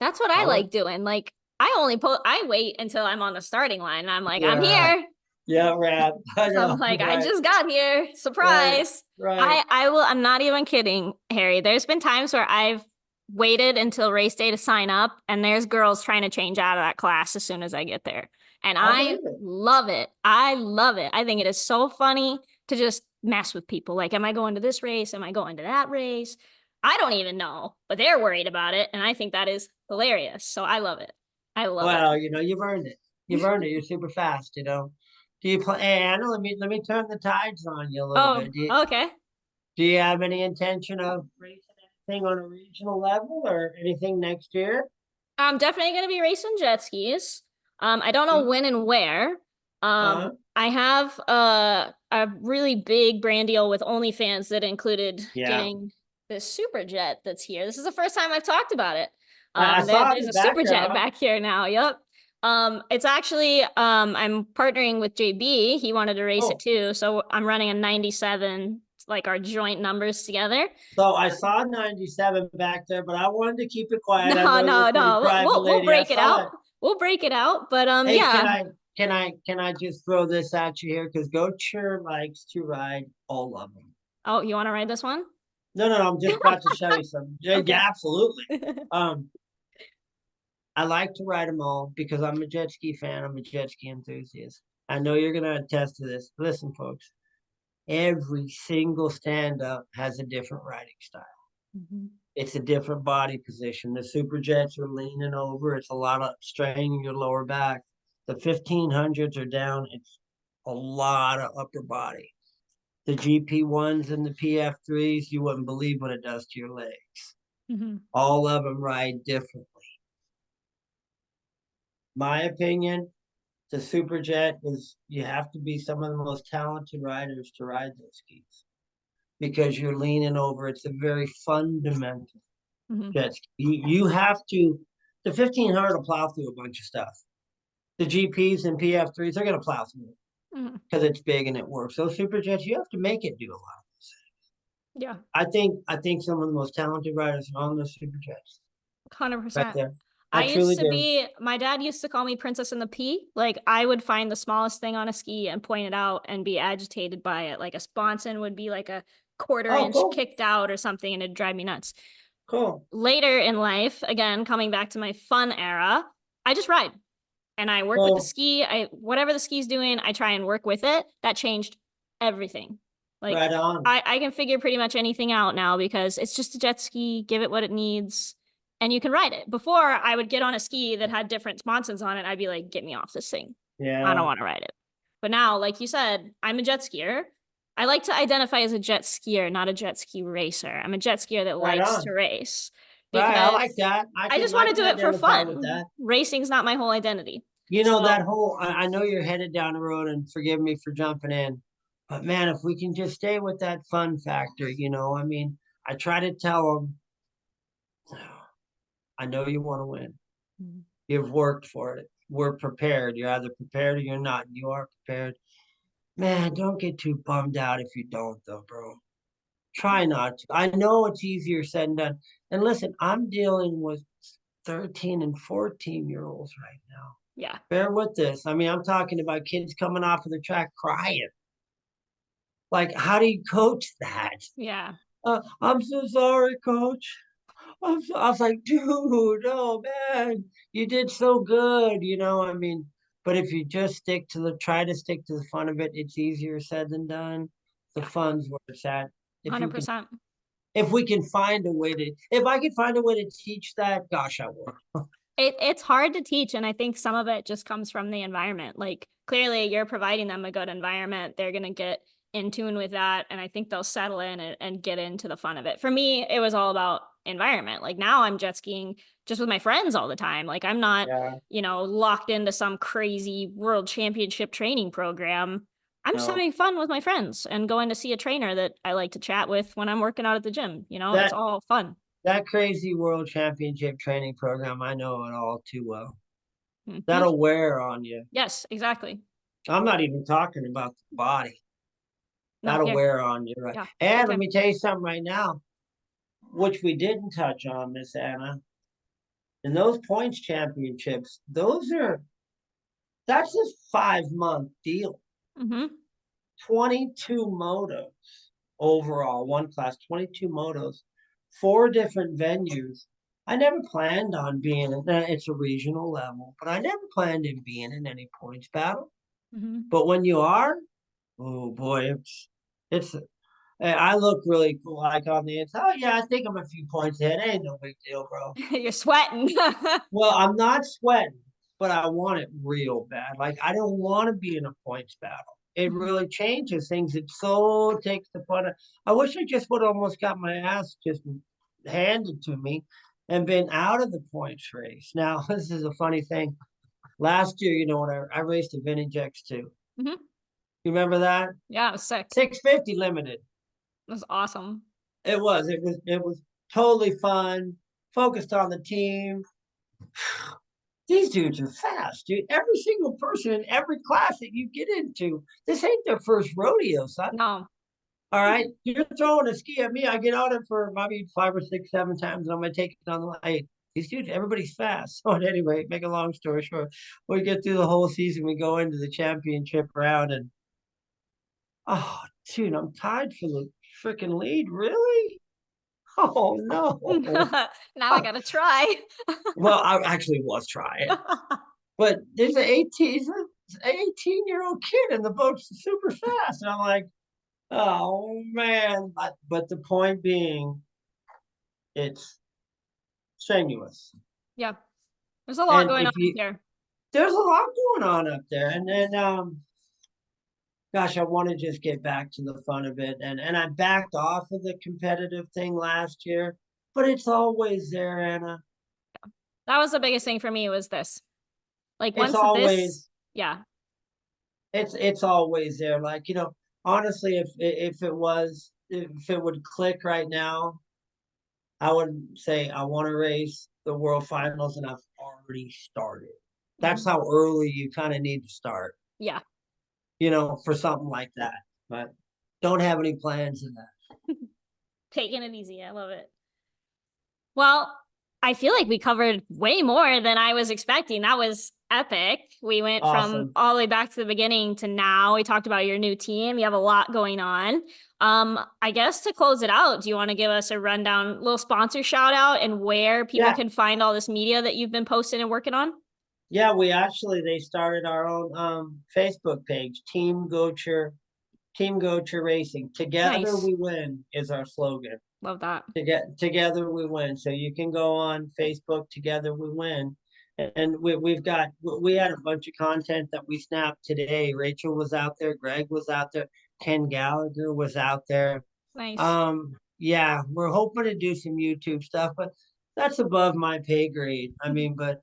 That's what I I would. like doing. Like I wait until I'm on the starting line and I'm like, I'm Yeah, here. yeah, Rad. I So I'm know. like, I Right, just got here. right, Surprise. right. I'm not even kidding, Harry. There's been times where I've waited until race day to sign up, and there's girls trying to change out of that class as soon as I get there. And I I believe it. love it. I love it. I think it is so funny to just mess with people. Like, am I going to this race? Am I going to that race? I don't even know, but they're worried about it. And I think that is hilarious. So I love it. I love it. Well, you've earned it. You've earned it. You're super fast. Do you play? Hey, Anna, let me turn the tides on you a little Oh, bit. okay. Do you have any intention of racing anything on a regional level or anything next year? I'm definitely going to be racing jet skis. I don't know when and where. Uh, I have a really big brand deal with OnlyFans that included yeah. getting this super jet that's here. This is the first time I've talked about it. I saw it in There's the a super jet background. back here now. Yep. It's actually I'm partnering with JB. He wanted to race it Oh, too, so I'm running a 97, like our joint numbers together. so I saw 97 back there, but I wanted to keep it quiet. I No, know you're a no, pretty no. private We'll lady. I break it saw out. it. We'll break it out. But Hey, yeah. can I just throw this at you here? Because Goacher likes to ride all of them. Oh, you want to ride this one? No, I'm just about to show you some. Yeah, Okay. absolutely. Um, I like to ride them all because I'm a jet ski fan. I'm a jet ski enthusiast. I know you're gonna attest to this. Listen, folks, every single stand up has a different riding style. Mhm. It's a different body position. The super jets are leaning over. It's a lot of straining your lower back. The 1500s are down. It's a lot of upper body. The GP1s and the PF3s, you wouldn't believe what it does to your legs. Mhm. All of them ride differently. My opinion, the Superjet is you have to be some of the most talented riders to ride those skis because you're leaning over. It's a very fundamental Mhm. jet ski. You have to, the 1500 will plow through a bunch of stuff. The GPs and PF3s, they're going to plow through it. Mhm. because it's big and it works. Those super jets, you have to make it do a lot. Yeah. I think some of the most talented riders are on those super jets right 100%. there. I I truly used to do. be my dad used to call me Princess in the Pea. Like, I would find the smallest thing on a ski and point it out and be agitated by it. Like, a sponson would be, like, a quarter Oh, inch cool, kicked out or something, and it'd drive me nuts. cool. Later in life, again, coming back to my fun era, I just ride. And I work with the Well, ski. I whatever the ski's doing, I try and work with it. That changed everything. Like right on. I can figure pretty much anything out now because it's just a jet ski, give it what it needs, and you can ride it. Before I would get on a ski that had different sponsons on it, I'd be like, get me off this thing. I don't Yeah, want to ride it. But now, like you said, I'm a jet skier. I like to identify as a jet skier, not a jet ski racer. I'm a jet skier that right likes to on. race Right, I like because that. I I can just I want to can do it for identify with fun. that. Racing's not my whole identity. You know So that whole. I know you're headed down the road, and forgive me for jumping in, but man, if we can just stay with that fun factor, I mean, I try to tell them, I know you want to win. Mhm. You've worked for it. We're prepared. You're either prepared or you're not. You are prepared. Man, don't get too bummed out if you don't, though, bro. Try not to. I know it's easier said and done. And listen, I'm dealing with 13 and 14-year-olds right now. Yeah. Bear with this. I mean, I'm talking about kids coming off of the track crying. Like, how do you coach that? Yeah. I'm so sorry, coach. I was like, dude, oh man, you did so good. I mean, but if you just try to stick to the fun of it, it's easier said than done. The Yeah. fun's where it's at. If you can, 100%. if we can find a way to, if I could find a way to teach that, gosh, I would. It's hard to teach, and I think some of it just comes from the environment. Like, clearly, you're providing them a good environment. They're gonna get in tune with that, and I think they'll settle in and get into the fun of it. For me, it was all about environment. Like, now I'm jet skiing just with my friends all the time. Like, I'm not, Yeah, locked into some crazy world championship training program. I'm just no, having fun with my friends and going to see a trainer that I like to chat with when I'm working out at the gym. It's that all fun. that crazy world championship training program, I know it all too well. Mhm. That'll wear on you. Yes, exactly. I'm not even talking about the body. No, That'll here. wear on you, right? Yeah, big And let time. me tell you something right now, which we didn't touch on, Miss Anna. And those points championships, that's a 5-month deal. Mhm. 22 motos overall, one class, 22 motos, 4 different venues. I never planned on being it's a regional level, but I never planned in being in any points battle. Mhm. But when you are, oh boy, it's I look really cool, like on the inside. Oh yeah, I think I'm a few points ahead. Ain't no big deal, bro. You're sweating. Well, I'm not sweating, but I want it real bad. Like I don't want to be in a points battle. It Mhm. really changes things. It so takes the fun. I wish I just would have almost got my ass just handed to me and been out of the points race. Now, this is a funny thing. Last year, when I raced a vintage X2. Mhm. You remember that? Yeah, it was sick. 650 limited. It was awesome. It was totally fun, focused on the team. These dudes are fast, dude. Every single person in every class that you get into, this ain't their first rodeo, son. No. All right. You're throwing a ski at me. I get on it for maybe 5 or 6, 7 times, and I'm gonna take it on the line. These dudes, everybody's fast. So anyway, make a long story short, we get through the whole season, we go into the championship round, and oh dude, I'm tied for the freaking lead. Really? Oh no. Now I gotta try. Well, I actually was trying. But there's an 18-year-old kid in the boat's super fast. And I'm like, oh man. But the point being, it's strenuous. Yeah. There's a lot And going on if up you there. there's a lot going on up there. And then gosh, I want to just get back to the fun of it. And I backed off of the competitive thing last year, but it's always there, Anna. That was the biggest thing for me was this. Like, It's once this always yeah. it's always there. Like, honestly, if it would click right now, I would say I want to race the world finals, and I've already started. That's Mhm. how early you kind of need to start. Yeah. for something like that. But don't have any plans in that. Taking it easy. I love it. Well, I feel like we covered way more than I was expecting. That was epic. We went from Awesome. all the way back to the beginning to now. We talked about your new team. You have a lot going on. I guess to close it out, do you want to give us a rundown, little sponsor shout out and where people Yeah. can find all this media that you've been posting and working on? Yeah, they started our own Facebook page, Team Goacher Racing. Together Nice. we win is our slogan. Love that. Together we win. So you can go on Facebook, Together we win. And we had a bunch of content that we snapped today. Rachel was out there, Greg was out there, Ken Gallagher was out there. Nice. Yeah, we're hoping to do some YouTube stuff, but that's above my pay grade. I mean, but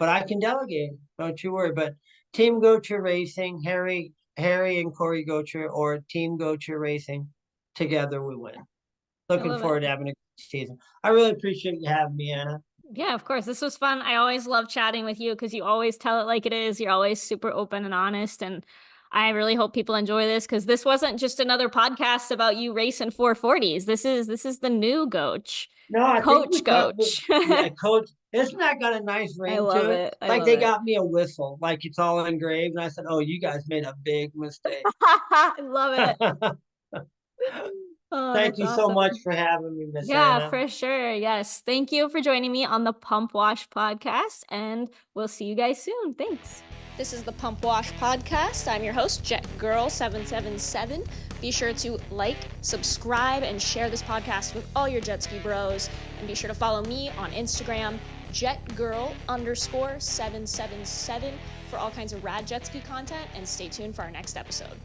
I can delegate. Don't you worry. But Team Goacher Racing, Harry and Corey Goacher, or Team Goacher Racing, together we win. I Looking love it. forward to having a good season. I really appreciate you having me, Anna. Yeah, of course. This was fun. I always love chatting with you because you always tell it like it is. You're always super open and honest. And I really hope people enjoy this because this wasn't just another podcast about you racing 440s. This is the new coach. No, I think we Coach cut. coach. Yeah, Coach, isn't that got a nice I ring love to it? it. I Like love they it. got me a whistle, like it's all engraved. And I said, "Oh, you guys made a big mistake." I love it. Oh, Thank that's you so awesome. much for having me, Miss Yeah, Anna. for sure. Yes. Thank you for joining me on the Pump Wash podcast, and we'll see you guys soon. Thanks. This is the Pump Wash podcast. I'm your host, Jet Girl 777. Be sure to like, subscribe, and share this podcast with all your jet ski bros. And be sure to follow me on Instagram, jetgirl_777 for all kinds of rad jet ski content. And stay tuned for our next episode.